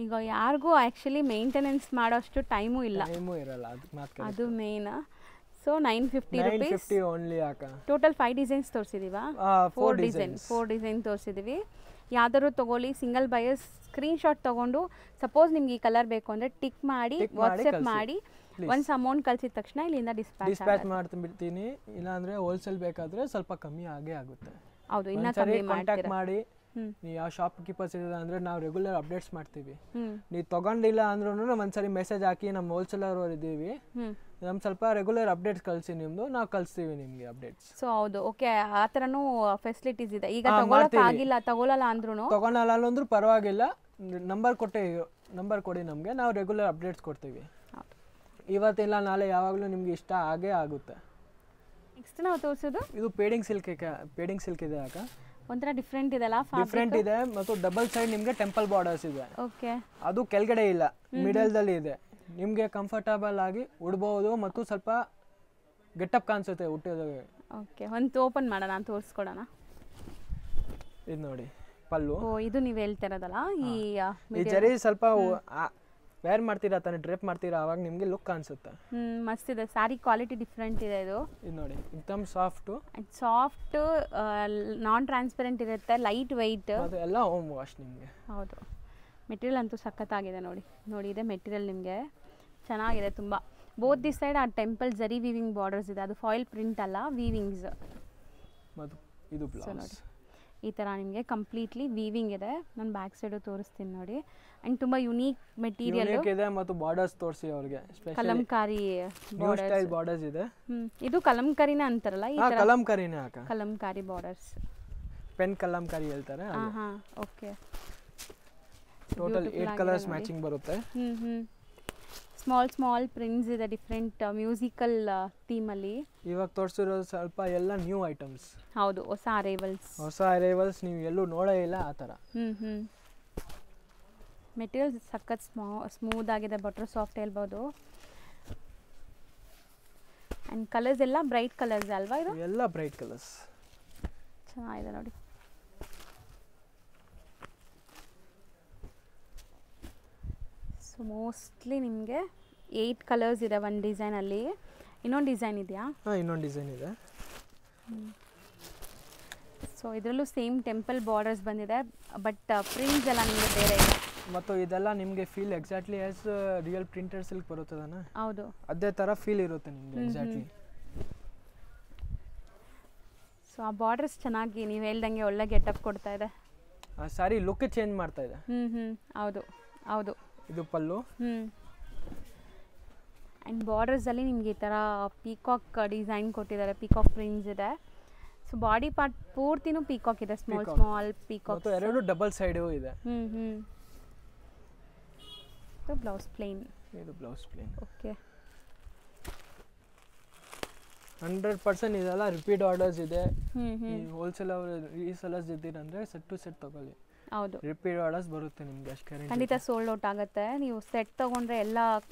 ಈಗ ಯಾರಿಗೂ ಆ್ಯಕ್ಚುಲಿ ಮೇಂಟೆನೆನ್ಸ್ ಮಾಡೋಷ್ಟು ಟೈಮೂ ಇಲ್ಲ, ಅದು main. So 950 rupees only. Total 5 designs ತೋರಿಸಿದೀವಾ? 4 ಡಿಸೈನ್ ತೋರಿಸಿದೀವಿ. ಯಾವ್ದಾದ್ರು ತೊಗೊಳ್ಳಿ. ಸಿಂಗಲ್ ಬಯರ್ಸ್ ಸ್ಕ್ರೀನ್ಶಾಟ್ ತೊಗೊಂಡು, ಸಪೋಸ್ ನಿಮ್ಗೆ ಈ ಕಲರ್ ಬೇಕು ಅಂದರೆ ಟಿಕ್ ಮಾಡಿ ವಾಟ್ಸಪ್ ಮಾಡಿ ಒನ್ಸ್ ಅಮೌಂಟ್ ಕಳಿಸಿದ ತಕ್ಷಣ ಇಲ್ಲಿಂದ ಡಿಸ್ಪ್ಯಾಚ್ ಮಾಡ್ತೀನಿ. ಇಲ್ಲಾಂದರೆ ಹೋಲ್ಸೇಲ್ ಬೇಕಾದರೆ ಸ್ವಲ್ಪ ಕಮ್ಮಿ ಆಗೇ ಆಗುತ್ತೆ. ಹೌದು, ಇನ್ನೂ ಕಮ್ಮಿ ಕಾಂಟ್ಯಾಕ್ಟ್ ಮಾಡಿ. ನೀವು ಯಾವ ಶಾಪ್ ಕೀಪರ್ಸ್ ಇರೋದು ಅಂದರೆ ನಾವು ರೆಗ್ಯುಲರ್ ಅಪ್ಡೇಟ್ಸ್ ಮಾಡ್ತೀವಿ. ನೀವು ತೊಗೊಂಡಿಲ್ಲ ಅಂದ್ರೂ ಒಂದ್ಸರಿ ಮೆಸೇಜ್ ಹಾಕಿ, ನಮ್ಮ ಹೋಲ್ಸೇಲರ್ ಅವ್ರು ಇದ್ದೀವಿ, ನಮ್ಮ ಸ್ವಲ್ಪ ರೆಗ್ಯುಲರ್ ಅಪ್ಡೇಟ್ಸ್ ಕಳಿಸಿ ನಿಮ್ಮದು, ನಾವು ಕಳಿಸ್ತೀವಿ ನಿಮಗೆ ಅಪ್ಡೇಟ್ಸ್. ಸೊ ಹೌದು, ಓಕೆ, ಆ ಥರನೂ ಫೆಸಿಲಿಟೀಸ್ ಇದೆ. ಈಗ ತಗೊಳ್ಳಲ್ಲ ಅಂದ್ರೂ ಪರವಾಗಿಲ್ಲ, ನಂಬರ್ ಕೊಡಿ ನಮಗೆ, ನಾವು ರೆಗ್ಯುಲರ್ ಅಪ್ಡೇಟ್ಸ್ ಕೊಡ್ತೀವಿ. ಇವತ್ತಿಲ್ಲ ನಾಳೆ ಯಾವಾಗಲೂ ನಿಮ್ಗೆ ಇಷ್ಟ ಆಗೇ ಆಗುತ್ತೆ. ನೆಕ್ಸ್ಟ್ ನಾವು ತೋರಿಸೋದು ಇದು ಪೇಡಿಂಗ್ ಸಿಲ್ಕ್ ಇದೆ ಅಕ್ಕ. ಒಂಥರ ಡಿಫ್ರೆಂಟ್ ಇದೆಲ್ಲ, ಡಿಫ್ರೆಂಟ್ ಇದೆ. ಮತ್ತು ಡಬಲ್ ಸೈಡ್ ನಿಮಗೆ ಟೆಂಪಲ್ ಬಾರ್ಡರ್ಸ್ ಇದೆ. ಓಕೆ, ಅದು ಕೆಳಗಡೆ ಇಲ್ಲ, ಮಿಡಲ್ದಲ್ಲಿ ಇದೆ. ನಿಮಗೆ ಕಂಫರ್ಟಬಲ್ ಆಗಿ ಉಡ್ಬೋದು ಮತ್ತು ಸ್ವಲ್ಪ ಗೆಟಪ್ ಕಾಣಿಸುತ್ತೆ ಉಟ್ಟಿದಾಗ. ಓಕೆ, ಒಂದು ಓಪನ್ ಮಾಡೋಣ, ನಾನು ತೋರಿಸ್ಕೊಡೋಣ. ಇದು ನೋಡಿ ಪಲ್ಲು. ಇದು ನೀವು ಹೇಳ್ತಿರೋದಲ್ಲ, ಈ ಜರಿ ಸ್ವಲ್ಪ ವೇರ್ ಮಾಡ್ತೀರಾ ತಾನೆ, ಡ್ರೆಪ್ ಮಾಡ್ತೀರಾ, ಅವಾಗ ನಿಮಗೆ ಲುಕ್ ಕಾಣಿಸುತ್ತೆ. ಮಸ್ತ್ ಇದೆ ಸ್ಯಾರಿ, ಕ್ವಾಲಿಟಿ ಡಿಫ್ರೆಂಟ್ ಇದೆ. ಇದು ನೋಡಿ ಎಕ್ದಮ್ ಸಾಫ್ಟ್, ನಾನ್ ಟ್ರಾನ್ಸ್ಪರೆಂಟ್ ಇರುತ್ತೆ, ಲೈಟ್ ವೆಯ್ಟ್, ಎಲ್ಲ ಹೋಮ್ ವಾಶ್ ನಿಮಗೆ. ಹೌದು, ಮೆಟೀರಿಯಲ್ ಅಂತೂ ಸಖತ್ತಾಗಿದೆ. ನೋಡಿ ಇದೆ ಮೆಟೀರಿಯಲ್ ನಿಮಗೆ ಚೆನ್ನಾಗಿದೆ ತುಂಬ. ಬೋತ್ ದಿಸ್ ಸೈಡ್ ಆ ಟೆಂಪಲ್ ಜರಿ ವೀವಿಂಗ್ ಬಾರ್ಡರ್ಸ್ ಇದೆ, ಅದು ಫಾಯಿಲ್ ಪ್ರಿಂಟ್ ಅಲ್ಲ, ವೀವಿಂಗ್ಸ್. ಇದು ಬ್ಲೌಸ್ ಈ ಥರ ನಿಮಗೆ ಕಂಪ್ಲೀಟ್ಲಿ ವೀವಿಂಗ್ ಇದೆ. ನಾನು ಬ್ಯಾಕ್ ಸೈಡು ತೋರಿಸ್ತೀನಿ ನೋಡಿ. ಆ್ಯಂಡ್ ತುಂಬ ಯುನೀಕ್ ಮೆಟೀರಿಯಲ್ ಇದೆ. ಮತ್ತು ಬಾರ್ಡರ್ಸ್ ತೋರಿಸಿ ಅವ್ರಿಗೆ, ಕಲಂಕಾರಿ ಬಾರ್ಡರ್ಸ್ ಇದೆ. ಇದು ಕಲಂಕಾರಿನೇ ಅಂತಾರಲ್ಲ, ಈ ಥರ ಕಲಂಕಾರಿನೇ ಕಲಂಕಾರಿ ಬಾರ್ಡರ್ಸ್, ಪೆನ್ ಕಲಂಕಾರಿ ಹೇಳ್ತಾರೆ. ಓಕೆ, ಟೋಟಲ್ 8 ಕಲರ್ಸ್ ಮ್ಯಾಚಿಂಗ್ ಬರುತ್ತೆ. ಸ್ಮಾಲ್ ಪ್ರಿಂಟ್ಸ್ ಇದೆ ಡಿಫ್ರೆಂಟ್ ಮ್ಯೂಸಿಕಲ್ ಥೀಮಲ್ಲಿ. ಇವಾಗ ತೋರಿಸಿರೋದು ಸ್ವಲ್ಪ ಎಲ್ಲ ನ್ಯೂ ಐಟಮ್ಸ್. ಹೌದು, ಹೊಸ ಅರೈವಲ್ಸ್ ನೀವು ಎಲ್ಲೂ ನೋಡೇ ಇಲ್ಲ ಆ ಥರ. ಮೆಟೀರಿಯಲ್ ಸಖತ್ ಸ್ಮೂತ್ ಆಗಿದೆ, ಬಟರ್ ಸಾಫ್ಟ್ ಹೇಳ್ಬೋದು. ಆ್ಯಂಡ್ ಕಲರ್ಸ್ ಎಲ್ಲ ಬ್ರೈಟ್ ಕಲರ್ಸ್ ಅಲ್ವಾ ಇದು? ಎಲ್ಲ ಬ್ರೈಟ್ ಕಲರ್ಸ್ ಚೆನ್ನಾಗಿದೆ ನೋಡಿ. ಸೊ ಮೋಸ್ಟ್ಲಿ ನಿಮಗೆ 8 ಕಲರ್ಸ್ ಇದೆ ಒಂದು ಡಿಸೈನಲ್ಲಿ. ಇನ್ನೊಂದು ಡಿಸೈನ್ ಇದೆಯಾ? ಇನ್ನೊಂದು ಡಿಸೈನ್ ಇದೆ. ಸೊ ಇದರಲ್ಲೂ ಸೇಮ್ ಟೆಂಪಲ್ ಬಾರ್ಡರ್ಸ್ ಬಂದಿದೆ, ಬಟ್ ಪ್ರಿಂಟ್ಸ್ ಎಲ್ಲ ನಿಮಗೆ ಬೇರೆ ಇದೆ. ಮತ್ತು ಇದೆಲ್ಲ ನಿಮಗೆ feel exactly as real printed silk ಬರುತ್ತದನ? ಹೌದು, ಅದೇ ಥರ ಫೀಲ್ ಇರುತ್ತೆ ನಿಮಗೆ ಎಕ್ಸಾಕ್ಟ್ಲಿ. ಸೊ ಆ ಬಾರ್ಡರ್ಸ್ ಚೆನ್ನಾಗಿ ನೀವು ಹೇಳ್ದಂಗೆ ಒಳ್ಳೆ ಗೆಟಪ್ ಕೊಡ್ತಾ ಇದೆ. ಆ ಸಾರಿ ಲುಕ್ ಚೇಂಜ್ ಮಾಡ್ತಾ ಇದೆ. ಹೌದು. ಇದು ಪಲ್ಲು. ಆ್ಯಂಡ್ ಬಾರ್ಡರ್ಸಲ್ಲಿ ನಿಮಗೆ ಈ ಥರ ಪೀಕಾಕ್ ಡಿಸೈನ್ ಕೊಟ್ಟಿದ್ದಾರೆ, ಪೀಕಾಕ್ ಪ್ರಿಂಟ್ಸ್ ಇದೆ. ಸೊ ಬಾಡಿ ಪಾರ್ಟ್ ಪೂರ್ತಿನೂ ಪೀಕಾಕ್ ಇದೆ, ಸ್ಮಾಲ್ ಪೀಕಾಕ್. ಮತ್ತು ಎರಡು ಡಬಲ್ ಸೈಡ್ ಇದೆ. ಇದು ಬ್ಲೌಸ್ ಪ್ಲೇನ್. ಓಕೆ, 100% ಇದೆಲ್ಲ ರಿಪೀಟ್ ಆರ್ಡರ್ಸ್ ಇದೆ. ಹೋಲ್ಸೇಲ್ ಅವರು ರೀಸೆಲ್ಲರ್ಸ್ ಇದ್ದೀರಂದ್ರೆ ಸೆಟ್ ಟು ಸೆಟ್ ತಗೊಳ್ಳಿ. ಹೌದು, ರಿಪೀಟ್ ಆರ್ಡರ್ಸ್ ಬರುತ್ತೆ ನಿಮಗೆ, ಅಷ್ಟು ಗ್ಯಾರಂಟಿ. ಖಂಡಿತ ಸೋಲ್ಡ್ ಔಟ್ ಆಗುತ್ತೆ. ನೀವು ಸೆಟ್ ತೊಗೊಂಡ್ರೆ ಎಲ್ಲ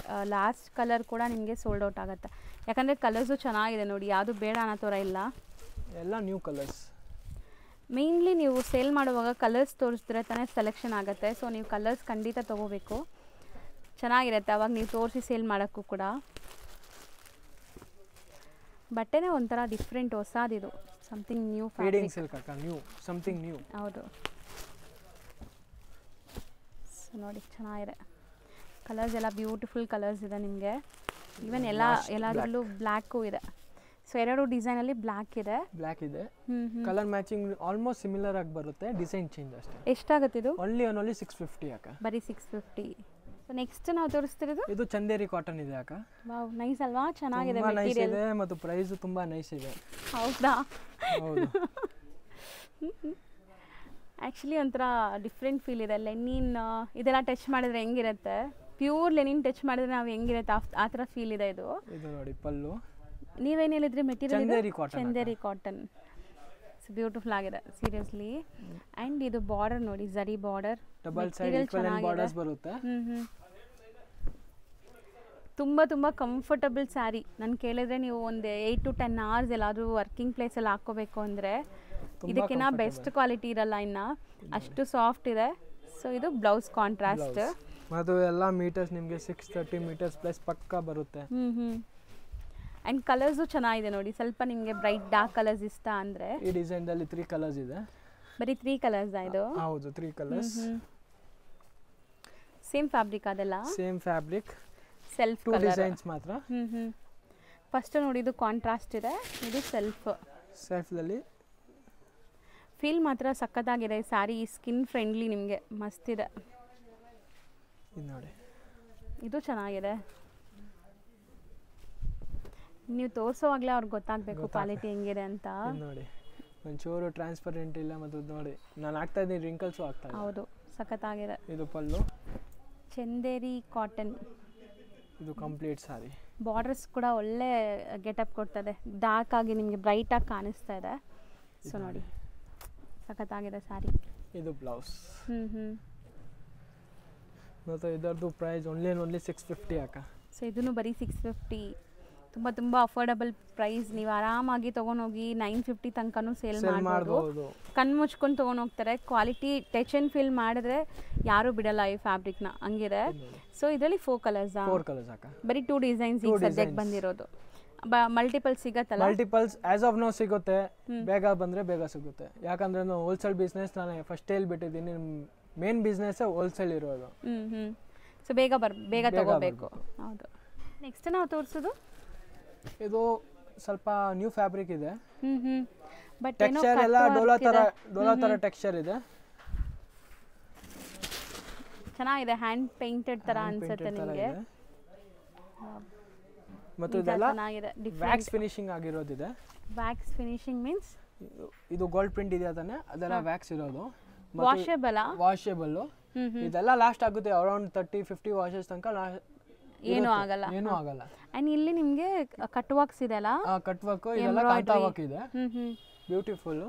ಲಾಸ್ಟ್ ಕಲರ್ ಕೂಡ ನಿಮಗೆ ಸೋಲ್ಡ್ ಔಟ್ ಆಗುತ್ತೆ. ಯಾಕಂದರೆ ಕಲರ್ಸು ಚೆನ್ನಾಗಿದೆ ನೋಡಿ, ಯಾವುದು ಬೇಡ ಅನ್ನೋ ಥರ ಇಲ್ಲ, ಎಲ್ಲ ನ್ಯೂ ಕಲರ್ಸ್. ಮೇಯ್ನ್ಲಿ ನೀವು ಸೇಲ್ ಮಾಡುವಾಗ ಕಲರ್ಸ್ ತೋರಿಸಿದ್ರೆ ತಾನೇ ಸೆಲೆಕ್ಷನ್ ಆಗುತ್ತೆ. ಸೊ ನೀವು ಕಲರ್ಸ್ ಖಂಡಿತ ತೊಗೋಬೇಕು, ಚೆನ್ನಾಗಿರುತ್ತೆ. ಅವಾಗ ನೀವು ತೋರಿಸಿ ಸೇಲ್ ಮಾಡೋಕ್ಕೂ ಕೂಡ. ಬಟ್ಟೆನೇ ಒಂಥರ ಡಿಫ್ರೆಂಟ್, ಹೊಸದಿದು, something new fabric. Something new. ಹೌದು. ಸೊ ನೋಡಿ ಚೆನ್ನಾಗಿದೆ, ಕಲರ್ಸ್ ಎಲ್ಲ ಬ್ಯೂಟಿಫುಲ್ ಕಲರ್ಸ್ ಇದೆ ನಿಮಗೆ. ಈವನ್ ಎಲ್ಲದರಲ್ಲೂ ಬ್ಲ್ಯಾಕು ಇದೆ. ಸೊ ಎರಡು ಡಿಸೈನಲ್ಲಿ ಬ್ಲ್ಯಾಕ್ ಇದೆ. ಕಲರ್ ಮ್ಯಾಚಿಂಗ್ ಆಲ್ಮೋಸ್ಟ್ ಸಿಮಿಲರ್ ಆಗಿ ಬರುತ್ತೆ, ಡಿಸೈನ್ ಚೇಂಜ್ ಅಷ್ಟೇ. ಎಷ್ಟಾಗುತ್ತೆ ಇದು? ಓನ್ಲಿ 650 ಅಕ್ಕ. ಬರೀ 650. ಸೊ ನೆಕ್ಸ್ಟ್ ನಾವು ತೋರಿಸ್ತಿರೋದು ಇದು ಚಂದೇರಿ ಕಾಟನ್ ಇದೆ ಅಕ್ಕ. ವಾವ್, ನೈಸ್ ಅಲ್ವಾ? ಚೆನ್ನಾಗಿದೆ ಮೆಟೀರಿಯಲ್ ಇದೆ ಮತ್ತು ಪ್ರೈಸ್ ತುಂಬಾ ನೈಸ್ ಇದೆ. ಹೌದಾ? ಹೌದು. ಆ್ಯಕ್ಚುಲಿ ಒಂಥರ ಡಿಫ್ರೆಂಟ್ ಫೀಲ್ ಇದೆ. ಲೆನಿನ್ ಇದೆಲ್ಲ ಟಚ್ ಮಾಡಿದ್ರೆ ಹೆಂಗಿರುತ್ತೆ, ಪ್ಯೂರ್ ಲೆನಿನ್ ಟಚ್ ಮಾಡಿದ್ರೆ ನಾವು ಹೆಂಗಿರುತ್ತೆ ಆ ಥರ ಫೀಲ್ ಇದೆ. ಇದು ನೋಡಿ ಪಲ್ಲು. ನೀವೇನು ಹೇಳಿದ್ರಿ ಮೆಟೀರಿಯಲ್? ಚಂದೇರಿ ಕಾಟನ್. ಬ್ಯೂಟಿಫುಲ್ ಆಗಿದೆ ಸೀರಿಯಸ್ಲಿ. ಆ್ಯಂಡ್ ಇದು ಬಾರ್ಡರ್ ನೋಡಿ, zari border, double side equivalent borders ಬರುತ್ತೆ. ತುಂಬ ಕಂಫರ್ಟಬಲ್ ಸ್ಯಾರಿ. ನಾನು ಕೇಳಿದ್ರೆ ನೀವು ಒಂದು 8 to 10 hours ಎಲ್ಲಾದರೂ ವರ್ಕಿಂಗ್ ಪ್ಲೇಸಲ್ಲಿ ಹಾಕ್ಕೋಬೇಕು ಅಂದರೆ ಇದಕ್ಕಿಂತ ಬೆಸ್ಟ್ ಕ್ವಾಲಿಟಿ ಇರಲ್ಲ, ಇನ್ನು ಅಷ್ಟು ಸಾಫ್ಟ್ ಇದೆ. ಸೊ ಇದು ಬ್ಲೌಸ್ ಕಾಂಟ್ರಾಸ್ಟ್. ಅದು ಎಲ್ಲ ಮೀಟರ್ಸ್ ನಿಮಗೆ 630 ಮೀಟರ್ಸ್ ಪ್ಲಸ್ ಪಕ್ಕಾ ಬರುತ್ತೆ. ಆ್ಯಂಡ್ ಕಲರ್ಸು ಚೆನ್ನಾಗಿದೆ ನೋಡಿ, ಸ್ವಲ್ಪ ನಿಮಗೆ ಬ್ರೈಟ್ ಡಾರ್ಕ್ ಕಲರ್ಸ್ ಇಷ್ಟ ಅಂದರೆ. ಈ ಡಿಸೈನ್ದಲ್ಲಿ 3 ಕಲರ್ಸ್ ಇದೆ. ಬರೀ 3 ಕಲರ್ಸ್ ಇದು? ಹೌದು, 3 ಕಲರ್ಸ್. ಸೇಮ್ ಫ್ಯಾಬ್ರಿಕ್ ಅದೆಲ್ಲ? ಸೇಮ್ ಫ್ಯಾಬ್ರಿಕ್, ಸೆಲ್ಫ್ 2 ಡಿಸೈನ್ಸ್ ಮಾತ್ರ. ಫಸ್ಟ್ ನೋಡಿ, ಇದು ಕಾಂಟ್ರಾಸ್ಟ್ ಇದೆ, ಇದು ಸೆಲ್ಫ್ದಲ್ಲಿ ಫೀಲ್ ಮಾತ್ರ ಸಖತ್ತಾಗಿದೆ. ಸ್ಯಾರಿ ಸ್ಕಿನ್ ಫ್ರೆಂಡ್ಲಿ, ನಿಮಗೆ ಮಸ್ತ್ ಇದೆ. ಇದು ನೋಡಿ, ಇದು ಚೆನ್ನಾಗಿದೆ. ನೀವು ತೋರಿಸೋವಾಗಲೇ ಅವ್ರಿಗೆ ಗೊತ್ತಾಗಬೇಕು ಕ್ವಾಲಿಟಿ ಹೆಂಗಿದೆ ಅಂತ. ನೋಡಿ, ಒಂಚೂರು ಟ್ರಾನ್ಸ್ಪರೆಂಟ್ ಇಲ್ಲ. ಮತ್ತು ನೋಡಿ, ನಾನು ಹಾಕ್ತಾ ಇದ್ದೀನಿ, ರಿಂಕಲ್ಸು ಆಗ್ತಾ ಇದೆ. ಹೌದು, ಸಖತ್ತಾಗಿದೆ. ಇದು ಪಲ್ಲು, ಚಂದೇರಿ ಕಾಟನ್. ಇದು ಕಂಪ್ಲೀಟ್ ಸಾರಿ. ಬಾರ್ಡರ್ಸ್ ಕೂಡ ಒಳ್ಳೆ ಗೆಟಪ್ ಕೊಡ್ತದೆ, ಡಾರ್ಕ್ ಆಗಿ ನಿಮಗೆ ಬ್ರೈಟ್ ಆಗಿ ಕಾಣಿಸ್ತಾ ಇದೆ. ಸೊ ನೋಡಿ, ಸಖತ್ತಾಗಿದೆ ಸ್ಯಾರಿ. ಇದು ಬ್ಲೌಸ್. ಮತ್ತು ಇದರದ್ದು ಪ್ರೈಸ್ ಓನ್ಲಿ 650 ಅಕ್ಕ. ಸೊ ಇದನ್ನು ಬರೀ 650, ತುಂಬ ಅಫೋರ್ಡಬಲ್ ಪ್ರೈಸ್. ನೀವು ಆರಾಮಾಗಿ ತೊಗೊಂಡೋಗಿ 950 ತನಕನೂ ಸೇಲ್ ಮಾಡ್ಬೋದು. ಕಣ್ಣು ಮುಚ್ಕೊಂಡು ತೊಗೊಂಡೋಗ್ತಾರೆ. ಕ್ವಾಲಿಟಿ ಟಚ್ ಆ್ಯಂಡ್ ಫೀಲ್ ಮಾಡಿದ್ರೆ ಯಾರೂ ಬಿಡಲ್ಲ ಈ ಫ್ಯಾಬ್ರಿಕ್ನ, ಹಂಗಿದೆ. ಸೊ ಇದರಲ್ಲಿ 4 ಕಲರ್ಸ್ ಅಕ್ಕ. ಬರೀ 2 ಡಿಸೈನ್ಸ್ ಈಗ ಸದ್ಯಕ್ಕೆ ಬಂದಿರೋದು. ಮಲ್ಟಿಪಲ್ ಸಿಗತ್ತಲ್ಲ? ಮಲ್ಟಿಪಲ್ಸ್ ಆಸ್ ಆಫ್ ನೋ ಸಿಗುತ್ತೆ, ಬೇಗ ಬಂದರೆ ಬೇಗ ಸಿಗುತ್ತೆ. ಯಾಕಂದರೆ ನಾವು ಹೋಲ್ಸೇಲ್ ಬಿಸ್ನೆಸ್, ನಾನು ಫಸ್ಟ್ ಹೇಳ್ಬಿಟ್ಟಿದ್ದೀನಿ, ಮೇನ್ ಬಿಸ್ನೆಸ್ ಹೋಲ್ಸೇಲ್ ಇರೋದು. ಸೊ ಬೇಗ ತಗೋಬೇಕು. ಹೌದು. ನೆಕ್ಸ್ಟ್ ನಾವು ತೋರಿಸೋದು ಇದು ಸ್ವಲ್ಪ ನ್ಯೂ ಫ್ಯಾಬ್ರಿಕ್ ಇದೆ. ಬಟ್ ಟೆಕ್ಸ್ಚರ್ ಎಲ್ಲ ಡೋಲಾ ತರ ಟೆಕ್ಸ್ಚರ್ ಇದೆ. ಚೆನ್ನಾಗಿದೆ, ಹ್ಯಾಂಡ್ ಪೇಂಟೆಡ್ ತರ ಅನ್ಸುತ್ತೆ ನಿಮಗೆ. ಮತ್ತು ಇದೆಲ್ಲ ವ್ಯಾಕ್ಸ್ ಫಿನಿಶಿಂಗ್ ಆಗಿರೋದಿದೆ. ವ್ಯಾಕ್ಸ್ ಫಿನಿಶಿಂಗ್ ಮೀನ್ಸ್ ಇದು ಗೋಲ್ಡ್ ಪ್ರಿಂಟ್ ಇದೆ ಅದನ್ನ, ಅದೆಲ್ಲ ವ್ಯಾಕ್ಸ್ ಇರೋದು. ವಾಷೇಬಲ್. ಇದೆಲ್ಲ ಲಾಸ್ಟ್ ಆಗುತ್ತೆ ಅರೌಂಡ್ 30-50 ವಾಷಸ್ ತನಕ ಏನೂ ಆಗಲ್ಲ. ಏನೂ ಆಗಲ್ಲ. ಆ್ಯಂಡ್ ಇಲ್ಲಿ ನಿಮಗೆ ಕಟ್ ವರ್ಕ್ಸ್ ಇದೆ ಅಲ್ಲ, ಕಟ್ ವರ್ಕ್ ಇದೆಲ್ಲ ಕಾಂತಾ ವರ್ಕ್ ಇದೆ. ಬ್ಯೂಟಿಫುಲ್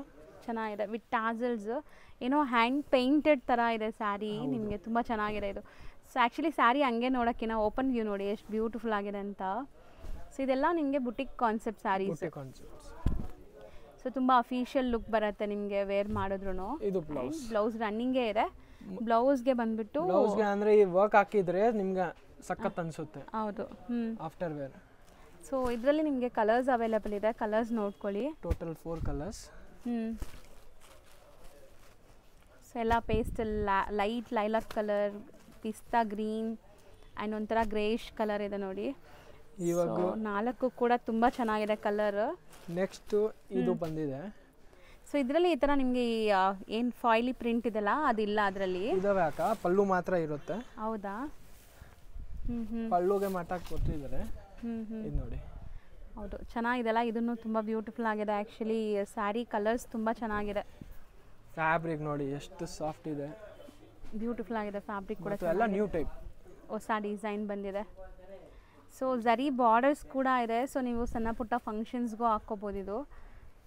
ಚೆನ್ನಾಗಿದೆ ವಿತ್ ಟಾಸಲ್ಸ್. ಏನೋ ಹ್ಯಾಂಡ್ ಪೇಂಟೆಡ್ ಥರ ಇದೆ ಸ್ಯಾರಿ. ನಿಮಗೆ ತುಂಬ ಚೆನ್ನಾಗಿದೆ ಇದು. ಸೊ ಆ್ಯಕ್ಚುಲಿ ಸ್ಯಾರಿ ಹಂಗೆ ನೋಡೋಕ್ಕಿಂತ ಓಪನ್ ವ್ಯೂ ನೋಡಿ ಎಷ್ಟು ಬ್ಯೂಟಿಫುಲ್ ಆಗಿದೆ ಅಂತ. ಸೊ ಇದೆಲ್ಲ ನಿಮಗೆ ಬುಟಿಕ್ ಕಾನ್ಸೆಪ್ಟ್ ಸ್ಯಾರೀಸ್. ಸೊ ತುಂಬ ಅಫಿಷಿಯಲ್ ಲುಕ್ ಬರುತ್ತೆ ನಿಮಗೆ ವೇರ್ ಮಾಡಿದ್ರು. ಇದು ಬ್ಲೌಸ್ ರನ್ನಿಂಗೇ ಇದೆ. ಬ್ಲೌಸ್ಗೆ ಬಂದ್ಬಿಟ್ಟು ಬ್ಲೌಸ್ಗೆ ಅಂದರೆ ಈ ವರ್ಕ್ ಹಾಕಿದ್ರೆ ನಿಮ್ಗೆ ಸಖತ್ ಅನಿಸುತ್ತೆ. ಹೌದು. After wear. ಸೊ ಇದರಲ್ಲಿ ನಿಮಗೆ ಕಲರ್ಸ್ ಅವೈಲೇಬಲ್ ಇದೆ. ಕಲರ್ಸ್ ನೋಡ್ಕೊಳ್ಳಿ. Total 4 colours. ಸೊ ಎಲ್ಲ ಪೇಸ್ಟಲ್, ಲೈಟ್ ಲೈಲಾಕ್ ಕಲರ್, ಪಿಸ್ತಾ ಗ್ರೀನ್ ಆ್ಯಂಡ್ ಒಂಥರ ಗ್ರೇಷ್ ಕಲರ್ ಇದೆ ನೋಡಿ. ಇವಾಗ 4 ಕೂಡ ತುಂಬ ಚೆನ್ನಾಗಿದೆ ಕಲರ್. ನೆಕ್ಸ್ಟ್ ಇದು ಬಂದಿದೆ. ಸೊ ಇದರಲ್ಲಿ ಈ ಥರ ನಿಮಗೆ ಏನು ಫಾಯಿಲಿ ಪ್ರಿಂಟ್ ಇದೆಲ್ಲ ಅದಿಲ್ಲ ಅದರಲ್ಲಿ. ಇದಾವೆ ಅಕ್ಕ, ಪಲ್ಲು ಮಾತ್ರ ಇರುತ್ತೆ. ಹೌದಾ? ಪಲ್ಲುಗೆ ಮಾತ್ರ ಕೊಟ್ಟಿದ್ದಾರೆ. ಇದು ನೋಡಿ. ಹೌದು, ಚೆನ್ನಾಗಿದೆಲ್ಲ. ಇದನ್ನು ತುಂಬ ಬ್ಯೂಟಿಫುಲ್ ಆಗಿದೆ ಆ್ಯಕ್ಚುಲಿ. ಸ್ಯಾರಿ ಕಲರ್ಸ್ ತುಂಬ ಚೆನ್ನಾಗಿದೆ. ಫ್ಯಾಬ್ರಿಕ್ ನೋಡಿ ಎಷ್ಟು ಸಾಫ್ಟ್ ಇದೆ. ಬ್ಯೂಟಿಫುಲ್ ಆಗಿದೆ ಫ್ಯಾಬ್ರಿಕ್ ಕೂಡ. ಎಲ್ಲ ನ್ಯೂ ಟೈಪ್ ಹೊಸ ಡಿಸೈನ್ ಬಂದಿದೆ. ಸೊ ಝರಿ ಬಾರ್ಡರ್ಸ್ ಕೂಡ ಇದೆ. ಸೊ ನೀವು ಸಣ್ಣ ಪುಟ್ಟ ಫಂಕ್ಷನ್ಸ್ಗೂ ಹಾಕ್ಕೋಬೋದು. ಇದು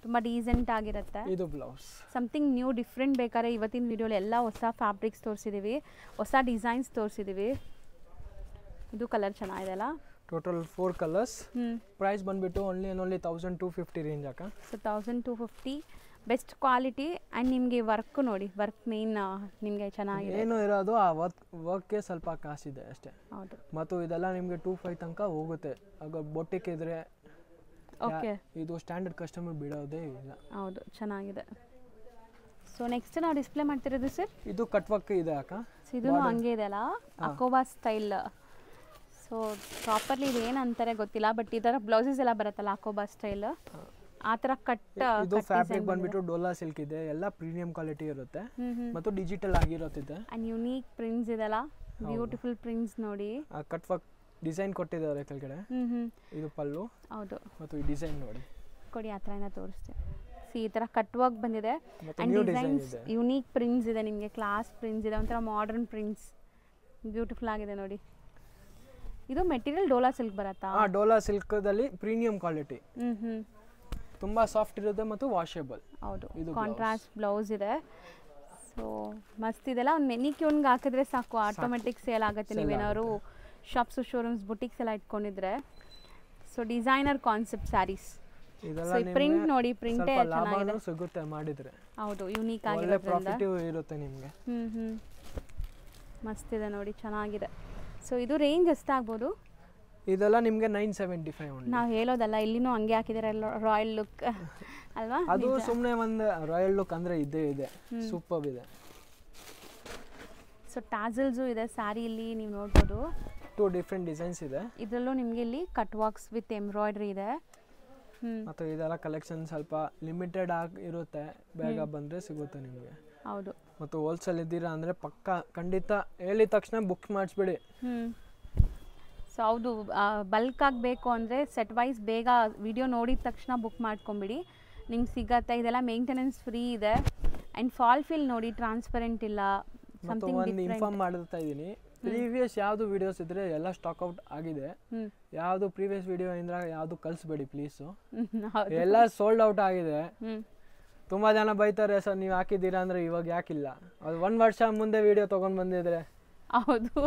ತುಂಬ ಡೀಸೆಂಟ್ ಆಗಿರುತ್ತೆ. ಇದು ಬ್ಲೌಸ್. ಸಮಥಿಂಗ್ ನ್ಯೂ ಡಿಫ್ರೆಂಟ್ ಬೇಕಾದ್ರೆ ಇವತ್ತಿನ ವಿಡಿಯೋಲಿ ಎಲ್ಲ ಹೊಸ ಫ್ಯಾಬ್ರಿಕ್ಸ್ ತೋರಿಸಿದ್ದೀವಿ, ಹೊಸ ಡಿಸೈನ್ಸ್ ತೋರಿಸಿದ್ದೀವಿ. ಇದು ಕಲರ್ ಚೆನ್ನಾಗಿದೆ ಅಲ್ಲ. Total 4 colours. ಪ್ರೈಸ್ ಬಂದ್ಬಿಟ್ಟು ಓನ್ಲಿ 1250 ರೇಂಜ್ ಅಕ್ಕ. So 1250 best quality. ಆ್ಯಂಡ್ ನಿಮಗೆ ವರ್ಕ್ ನೋಡಿ, ವರ್ಕ್ ಮೇನ್ ನಿಮಗೆ ಚೆನ್ನಾಗಿದೆ. ಏನು ಇರೋದು ಆ ವರ್ಕ್ಗೆ ಸ್ವಲ್ಪ ಕಾಸಿದೆ ಅಷ್ಟೇ. ಹೌದು. ಮತ್ತು ಇದೆಲ್ಲ ನಿಮಗೆ 2500 ತನಕ ಹೋಗುತ್ತೆ. ಆಗ ಬೊಟ್ಟಿಕ್ ಇದ್ರೆ ಓಕೆ. ಇದು ಸ್ಟ್ಯಾಂಡರ್ಡ್ ಕಸ್ಟಮರ್ ಬಿಡೋದೇ ಇಲ್ಲ. ಹೌದು, ಚೆನ್ನಾಗಿದೆ. ಸೊ ನೆಕ್ಸ್ಟ್ ನಾವು ಡಿಸ್ಪ್ಲೇ ಮಾಡ್ತಿರೋದು ಸರ್, ಇದು ಕಟ್ ವರ್ಕ್ ಇದೆ ಅಕ್ಕ. ಇದು ಹಂಗೆ ಇದೆ ಅಲ್ಲ, ಅಕೋಬಾ ಸ್ಟೈಲ್. ಸೊ ಪ್ರಾಪರ್ಲಿ ಇದು ಏನಂತಾರೆ ಗೊತ್ತಿಲ್ಲ, ಬಟ್ ಈ ಥರ ಬ್ಲೌಸಸ್ ಎಲ್ಲ ಬರುತ್ತಲ್ಲ ಅಕೋಬಾ ಸ್ಟೈಲ್, ಆ ಥರ ಕಟ್. ಇದು ಫ್ಯಾಬ್ರಿಕ್ ಬಂದ್ಬಿಟ್ಟು ಡೋಲಾ ಸಿಲ್ಕ್ ಇದೆ. ಎಲ್ಲ ಪ್ರೀಮಿಯಂ ಕ್ವಾಲಿಟಿ ಇರುತ್ತೆ ಮತ್ತು ಡಿಜಿಟಲ್ ಆಗಿರುತ್ತೆ. ಆ್ಯಂಡ್ ಯುನೀಕ್ ಪ್ರಿಂಟ್ಸ್ ಇದೆಲ್ಲ, ಬ್ಯೂಟಿಫುಲ್ ಪ್ರಿಂಟ್ಸ್ ನೋಡಿ. ಕಟ್ ವರ್ಕ್ ಡಿಸೈನ್ ಕೊಟ್ಟಿದ್ದಾರೆ ಕೆಳಗಡೆ. ಇದು ಪಲ್ಲು. ಹೌದು. ಮತ್ತು ಈ ಡಿಸೈನ್ ನೋಡಿ ಕೊಡಿ, ಆ ಥರ ತೋರಿಸ್ತೀನಿ. ಈ ಥರ ಕಟ್ ವರ್ಕ್ ಬಂದಿದೆ. ಆ್ಯಂಡ್ ಡಿಸೈನ್ಸ್ ಯುನೀಕ್ ಪ್ರಿಂಟ್ಸ್ ಇದೆ ನಿಮಗೆ, ಕ್ಲಾಸ್ ಪ್ರಿಂಟ್ಸ್ ಇದೆ, ಒಂಥರ ಮಾಡರ್ನ್ ಪ್ರಿಂಟ್ಸ್. ಬ್ಯೂಟಿಫುಲ್ ಆಗಿದೆ ನೋಡಿ. ಇದು ಮೆಟೀರಿಯಲ್ ಡೋಲಾ ಸಿಲ್ಕ್ ಬರುತ್ತಾ? ಡೋಲಾ ಸಿಲ್ಕ್ದಲ್ಲಿ ಪ್ರೀಮಿಯಂ ಕ್ವಾಲಿಟಿ. ತುಂಬ ಸಾಫ್ಟ್ ಇರುತ್ತೆ ಮತ್ತು ವಾಷೇಬಲ್. ಹೌದು. ಕಾಂಟ್ರಾಸ್ಟ್ ಬ್ಲೌಸ್ ಇದೆ. ಸೊ ಮಸ್ತ್ ಇದೆಲ್ಲ. ಒಂದು ಮೆನಿಕ್ಯೂನ್ಗೆ ಹಾಕಿದ್ರೆ ಸಾಕು, ಆಟೋಮೆಟಿಕ್ ಸೇಲ್ ಆಗುತ್ತೆ. ನೀವೇನಾದ್ರು ಶಾಪ್ಸ್, ಶೋರೂಮ್ಸ್, ಬುಟಿಕ್ಸ್ ಎಲ್ಲ ಇಟ್ಕೊಂಡಿದ್ರೆ. So designer concept sarees. So print ನೋಡಿ, ಪ್ರಿಂಟೇ ಚೆನ್ನಾಗಿದೆ. ಸಿಗುತ್ತೆ ಮಾಡಿದ್ರೆ. ಹೌದು, ಯೂನಿಕ್ ಆಗಿರೋದ್ರಿಂದ ಇರುತ್ತೆ ನಿಮಗೆ. ಮಸ್ತ್ ಇದೆ ನೋಡಿ, ಚೆನ್ನಾಗಿದೆ. ಸೊ ಇದು ರೇಂಜ್ ಎಷ್ಟಾಗ್ಬೋದು? ಇದೆಲ್ಲ ನಿಮಗೆ 975. ನಾವು ಹೇಳೋದಲ್ಲ, ಇಲ್ಲಿನೂ ಹಂಗೆ ಹಾಕಿದ್ದಾರೆ, ರಾಯಲ್ ಲುಕ್ ಅಲ್ವಾ? ಅದು ಸುಮ್ಮನೆ ಒಂದು ರಾಯಲ್ ಲುಕ್ ಅಂದರೆ ಇದ್ದೇ ಇದೆ. ಸೂಪರ್ ಇದೆ. ಸೊ ಟಾಸಲ್ಸು ಇದೆ ಸ್ಯಾರಿಯಲ್ಲಿ, ನೀವು ನೋಡ್ಬೋದು. 2 ಡಿಫ್ರೆಂಟ್ ಡಿಸೈನ್ಸ್ ಇದೆ. ಇದರಲ್ಲೂ ನಿಮಗೆ ಇಲ್ಲಿ ಕಟ್ ವರ್ಕ್ಸ್ ವಿತ್ ಎಂಬ್ರಾಯ್ಡ್ರಿ ಇದೆ. ಮತ್ತು ಇದೆಲ್ಲ ಕಲೆಕ್ಷನ್ ಸ್ವಲ್ಪ ಲಿಮಿಟೆಡ್ ಆಗಿ ಇರುತ್ತೆ, ಬೇಗ ಬಂದರೆ ಸಿಗುತ್ತೆ ನಿಮಗೆ. ಹೌದು. ಮತ್ತು ಹೋಲ್ಸೇಲ್ ಇದ್ದೀರಾ ಅಂದರೆ ಪಕ್ಕ ಖಂಡಿತ ಹೇಳಿದ ತಕ್ಷಣ ಬುಕ್ ಮಾಡಿಸ್ಬಿಡಿ. ಸೊ ಹೌದು, ಬಲ್ಕ್ ಆಗಬೇಕು ಅಂದರೆ ಸೆಟ್ ವೈಸ್ ಬೇಗ ವಿಡಿಯೋ ನೋಡಿದ ತಕ್ಷಣ ಬುಕ್ ಮಾಡ್ಕೊಂಬಿಡಿ, ನಿಮ್ಗೆ ಸಿಗತ್ತೆ. ಇದೆಲ್ಲ ಮೇಂಟೆನೆನ್ಸ್ ಫ್ರೀ ಇದೆ. ಆ್ಯಂಡ್ ಫಾಲ್ ಫಿಲ್ ನೋಡಿ, ಟ್ರಾನ್ಸ್ಪರೆಂಟ್ ಇಲ್ಲ. ಮತ್ತು ಒಂದು ಇನ್ಫಾರ್ಮ್ ಮಾಡ್ತಾ ಇದ್ದೀನಿ, ಪ್ರೀವಿಯಸ್ ಯಾವುದು ವಿಡಿಯೋಸ್ ಇದ್ರೆ ಎಲ್ಲ ಸ್ಟಾಕ್ ಔಟ್ ಆಗಿದೆ. ಯಾವುದು ಪ್ರೀವಿಯಸ್ ವಿಡಿಯೋ ಇಂದ ಯಾವುದು ಕಳಿಸ್ಬೇಡಿ ಪ್ಲೀಸು. ಎಲ್ಲ ಸೋಲ್ಡ್ ಔಟ್ ಆಗಿದೆ. ತುಂಬ ಜನ ಬೈತಾರೆ, ಸರ್ ನೀವು ಹಾಕಿದ್ದೀರಾ ಅಂದರೆ ಇವಾಗ ಯಾಕಿಲ್ಲ, ಅದು 1 ವರ್ಷ ಮುಂದೆ ವಿಡಿಯೋ ತೊಗೊಂಡು ಬಂದಿದ್ರೆ. ಹೌದು,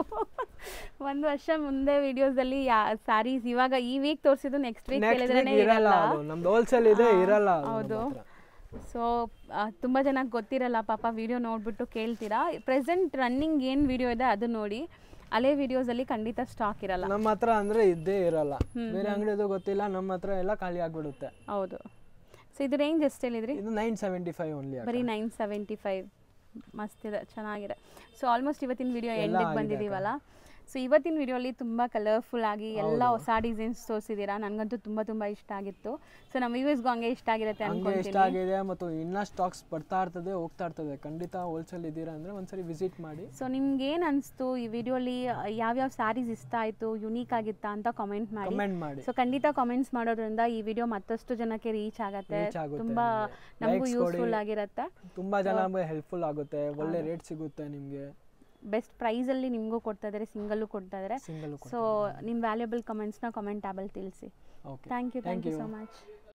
1 ವರ್ಷ ಮುಂದೆ ವಿಡಿಯೋಸಲ್ಲಿ ಸ್ಯಾರೀಸ್ ಇವಾಗ ಈ ವೀಕ್ ತೋರಿಸಿದ್ದು ನೆಕ್ಸ್ಟ್ ವೀಕ್ ಇರಲ್ಲ. ನಮ್ದು ಹೋಲ್ಸೇಲ್ ಇದೆ, ಇರಲ್ಲ. ಹೌದು. ಸೊ ತುಂಬ ಜನಕ್ಕೆ ಗೊತ್ತಿರಲ್ಲ ಪಾಪ, ವಿಡಿಯೋ ನೋಡಿಬಿಟ್ಟು ಕೇಳ್ತೀರಾ. ಪ್ರೆಸೆಂಟ್ ರನ್ನಿಂಗ್ ಏನು ವಿಡಿಯೋ ಇದೆ ಅದು ನೋಡಿ. ಹಳೆ ವಿಡಿಯೋಸಲ್ಲಿ ಖಂಡಿತ ಸ್ಟಾಕ್ ಇರಲ್ಲ ನಮ್ಮ ಹತ್ರ, ಅಂದರೆ ಇದ್ದೇ ಇರಲ್ಲ. ಬೇರೆ ಅಂಗಡಿದು ಗೊತ್ತಿಲ್ಲ, ನಮ್ಮ ಹತ್ರ ಎಲ್ಲ ಖಾಲಿ ಆಗಿಬಿಡುತ್ತೆ. ಹೌದು. ಸೊ ಇದು ರೇಂಜ್ ಎಷ್ಟು ಹೇಳಿದ್ರಿ? ಇದು 975 ಓನ್ಲಿ. ಬರೀ 975. ಮಸ್ತ್ ಇದೆ, ಚೆನ್ನಾಗಿದೆ. ಸೊ ಆಲ್ಮೋಸ್ಟ್ ಇವತ್ತಿನ ವಿಡಿಯೋ ಎಂಡಿಗೆ ಬಂದಿದ್ದೀವಲ್ಲ. ಸೊ ಇವತ್ತಿನ ವಿಡಿಯೋಲಿ ತುಂಬ ಕಲರ್ಫುಲ್ ಆಗಿ ಎಲ್ಲ ಹೊಸ ಡಿಸೈನ್ಸ್ ತೋರಿಸಿದ್ದೀರಾ. ನನಗಂತೂ ತುಂಬ ಇಷ್ಟ ಆಗಿತ್ತು. ಸೊ ನಮ್ಮ ವ್ಯೂವರ್ಸ್ಗೂ ಹಂಗೆ ಇಷ್ಟ ಆಗಿರುತ್ತೆ ಅನ್ಕೊಂತೀನಿ. ಇಷ್ಟ ಆಗಿದೆ, ಮತ್ತು ಇನ್ನೂ ಸ್ಟಾಕ್ಸ್ ಬರ್ತಾ ಇರ್ತದೆ, ಹೋಗ್ತಾ ಇರ್ತದೆ. ಖಂಡಿತ ಹೋಲ್ಸೇಲ್ ಇದ್ದೀರಾ ಅಂದರೆ ಒಂದ್ಸರಿ ವಿಸಿಟ್ ಮಾಡಿ. ಸೊ ನಿಮ್ಗೆ ಏನು ಅನಿಸ್ತು ಈ ವಿಡಿಯೋಲಿ, ಯಾವ್ಯಾವ ಸ್ಯಾರೀಸ್ ಇಷ್ಟ ಆಯಿತು, ಯುನೀಕ್ ಆಗಿತ್ತಾ ಅಂತ ಕಮೆಂಟ್ ಮಾಡಿ. ಸೊ ಖಂಡಿತ ಕಮೆಂಟ್ಸ್ ಮಾಡೋದ್ರಿಂದ ಈ ವಿಡಿಯೋ ಮತ್ತಷ್ಟು ಜನಕ್ಕೆ ರೀಚ್ ಆಗುತ್ತೆ, ತುಂಬ ನಮಗೂ ಯೂಸ್ಫುಲ್ ಆಗಿರುತ್ತೆ. ತುಂಬ ಜನ ಹೆಲ್ಪ್ಫುಲ್ ಆಗುತ್ತೆ, ಒಳ್ಳೆ ರೇಟ್ ಸಿಗುತ್ತೆ ನಿಮಗೆ. ಬೆಸ್ಟ್ ಪ್ರೈಸಲ್ಲಿ ನಿಮಗೂ ಕೊಡ್ತಾ ಇದ್ದಾರೆ, ಸಿಂಗಲ್ಲು ಕೊಡ್ತಾ ಇದ್ದಾರೆ. ಸಿಂಗಲ್ ಸೊ ನಿಮ್ಮ ವ್ಯಾಲ್ಯೂಬಲ್ ಕಮೆಂಟ್ಸ್ನ ಕಮೆಂಟ್ ಟ್ಯಾಬಲ್ಲಿ ತಿಳಿಸಿ. Okay thank you so much.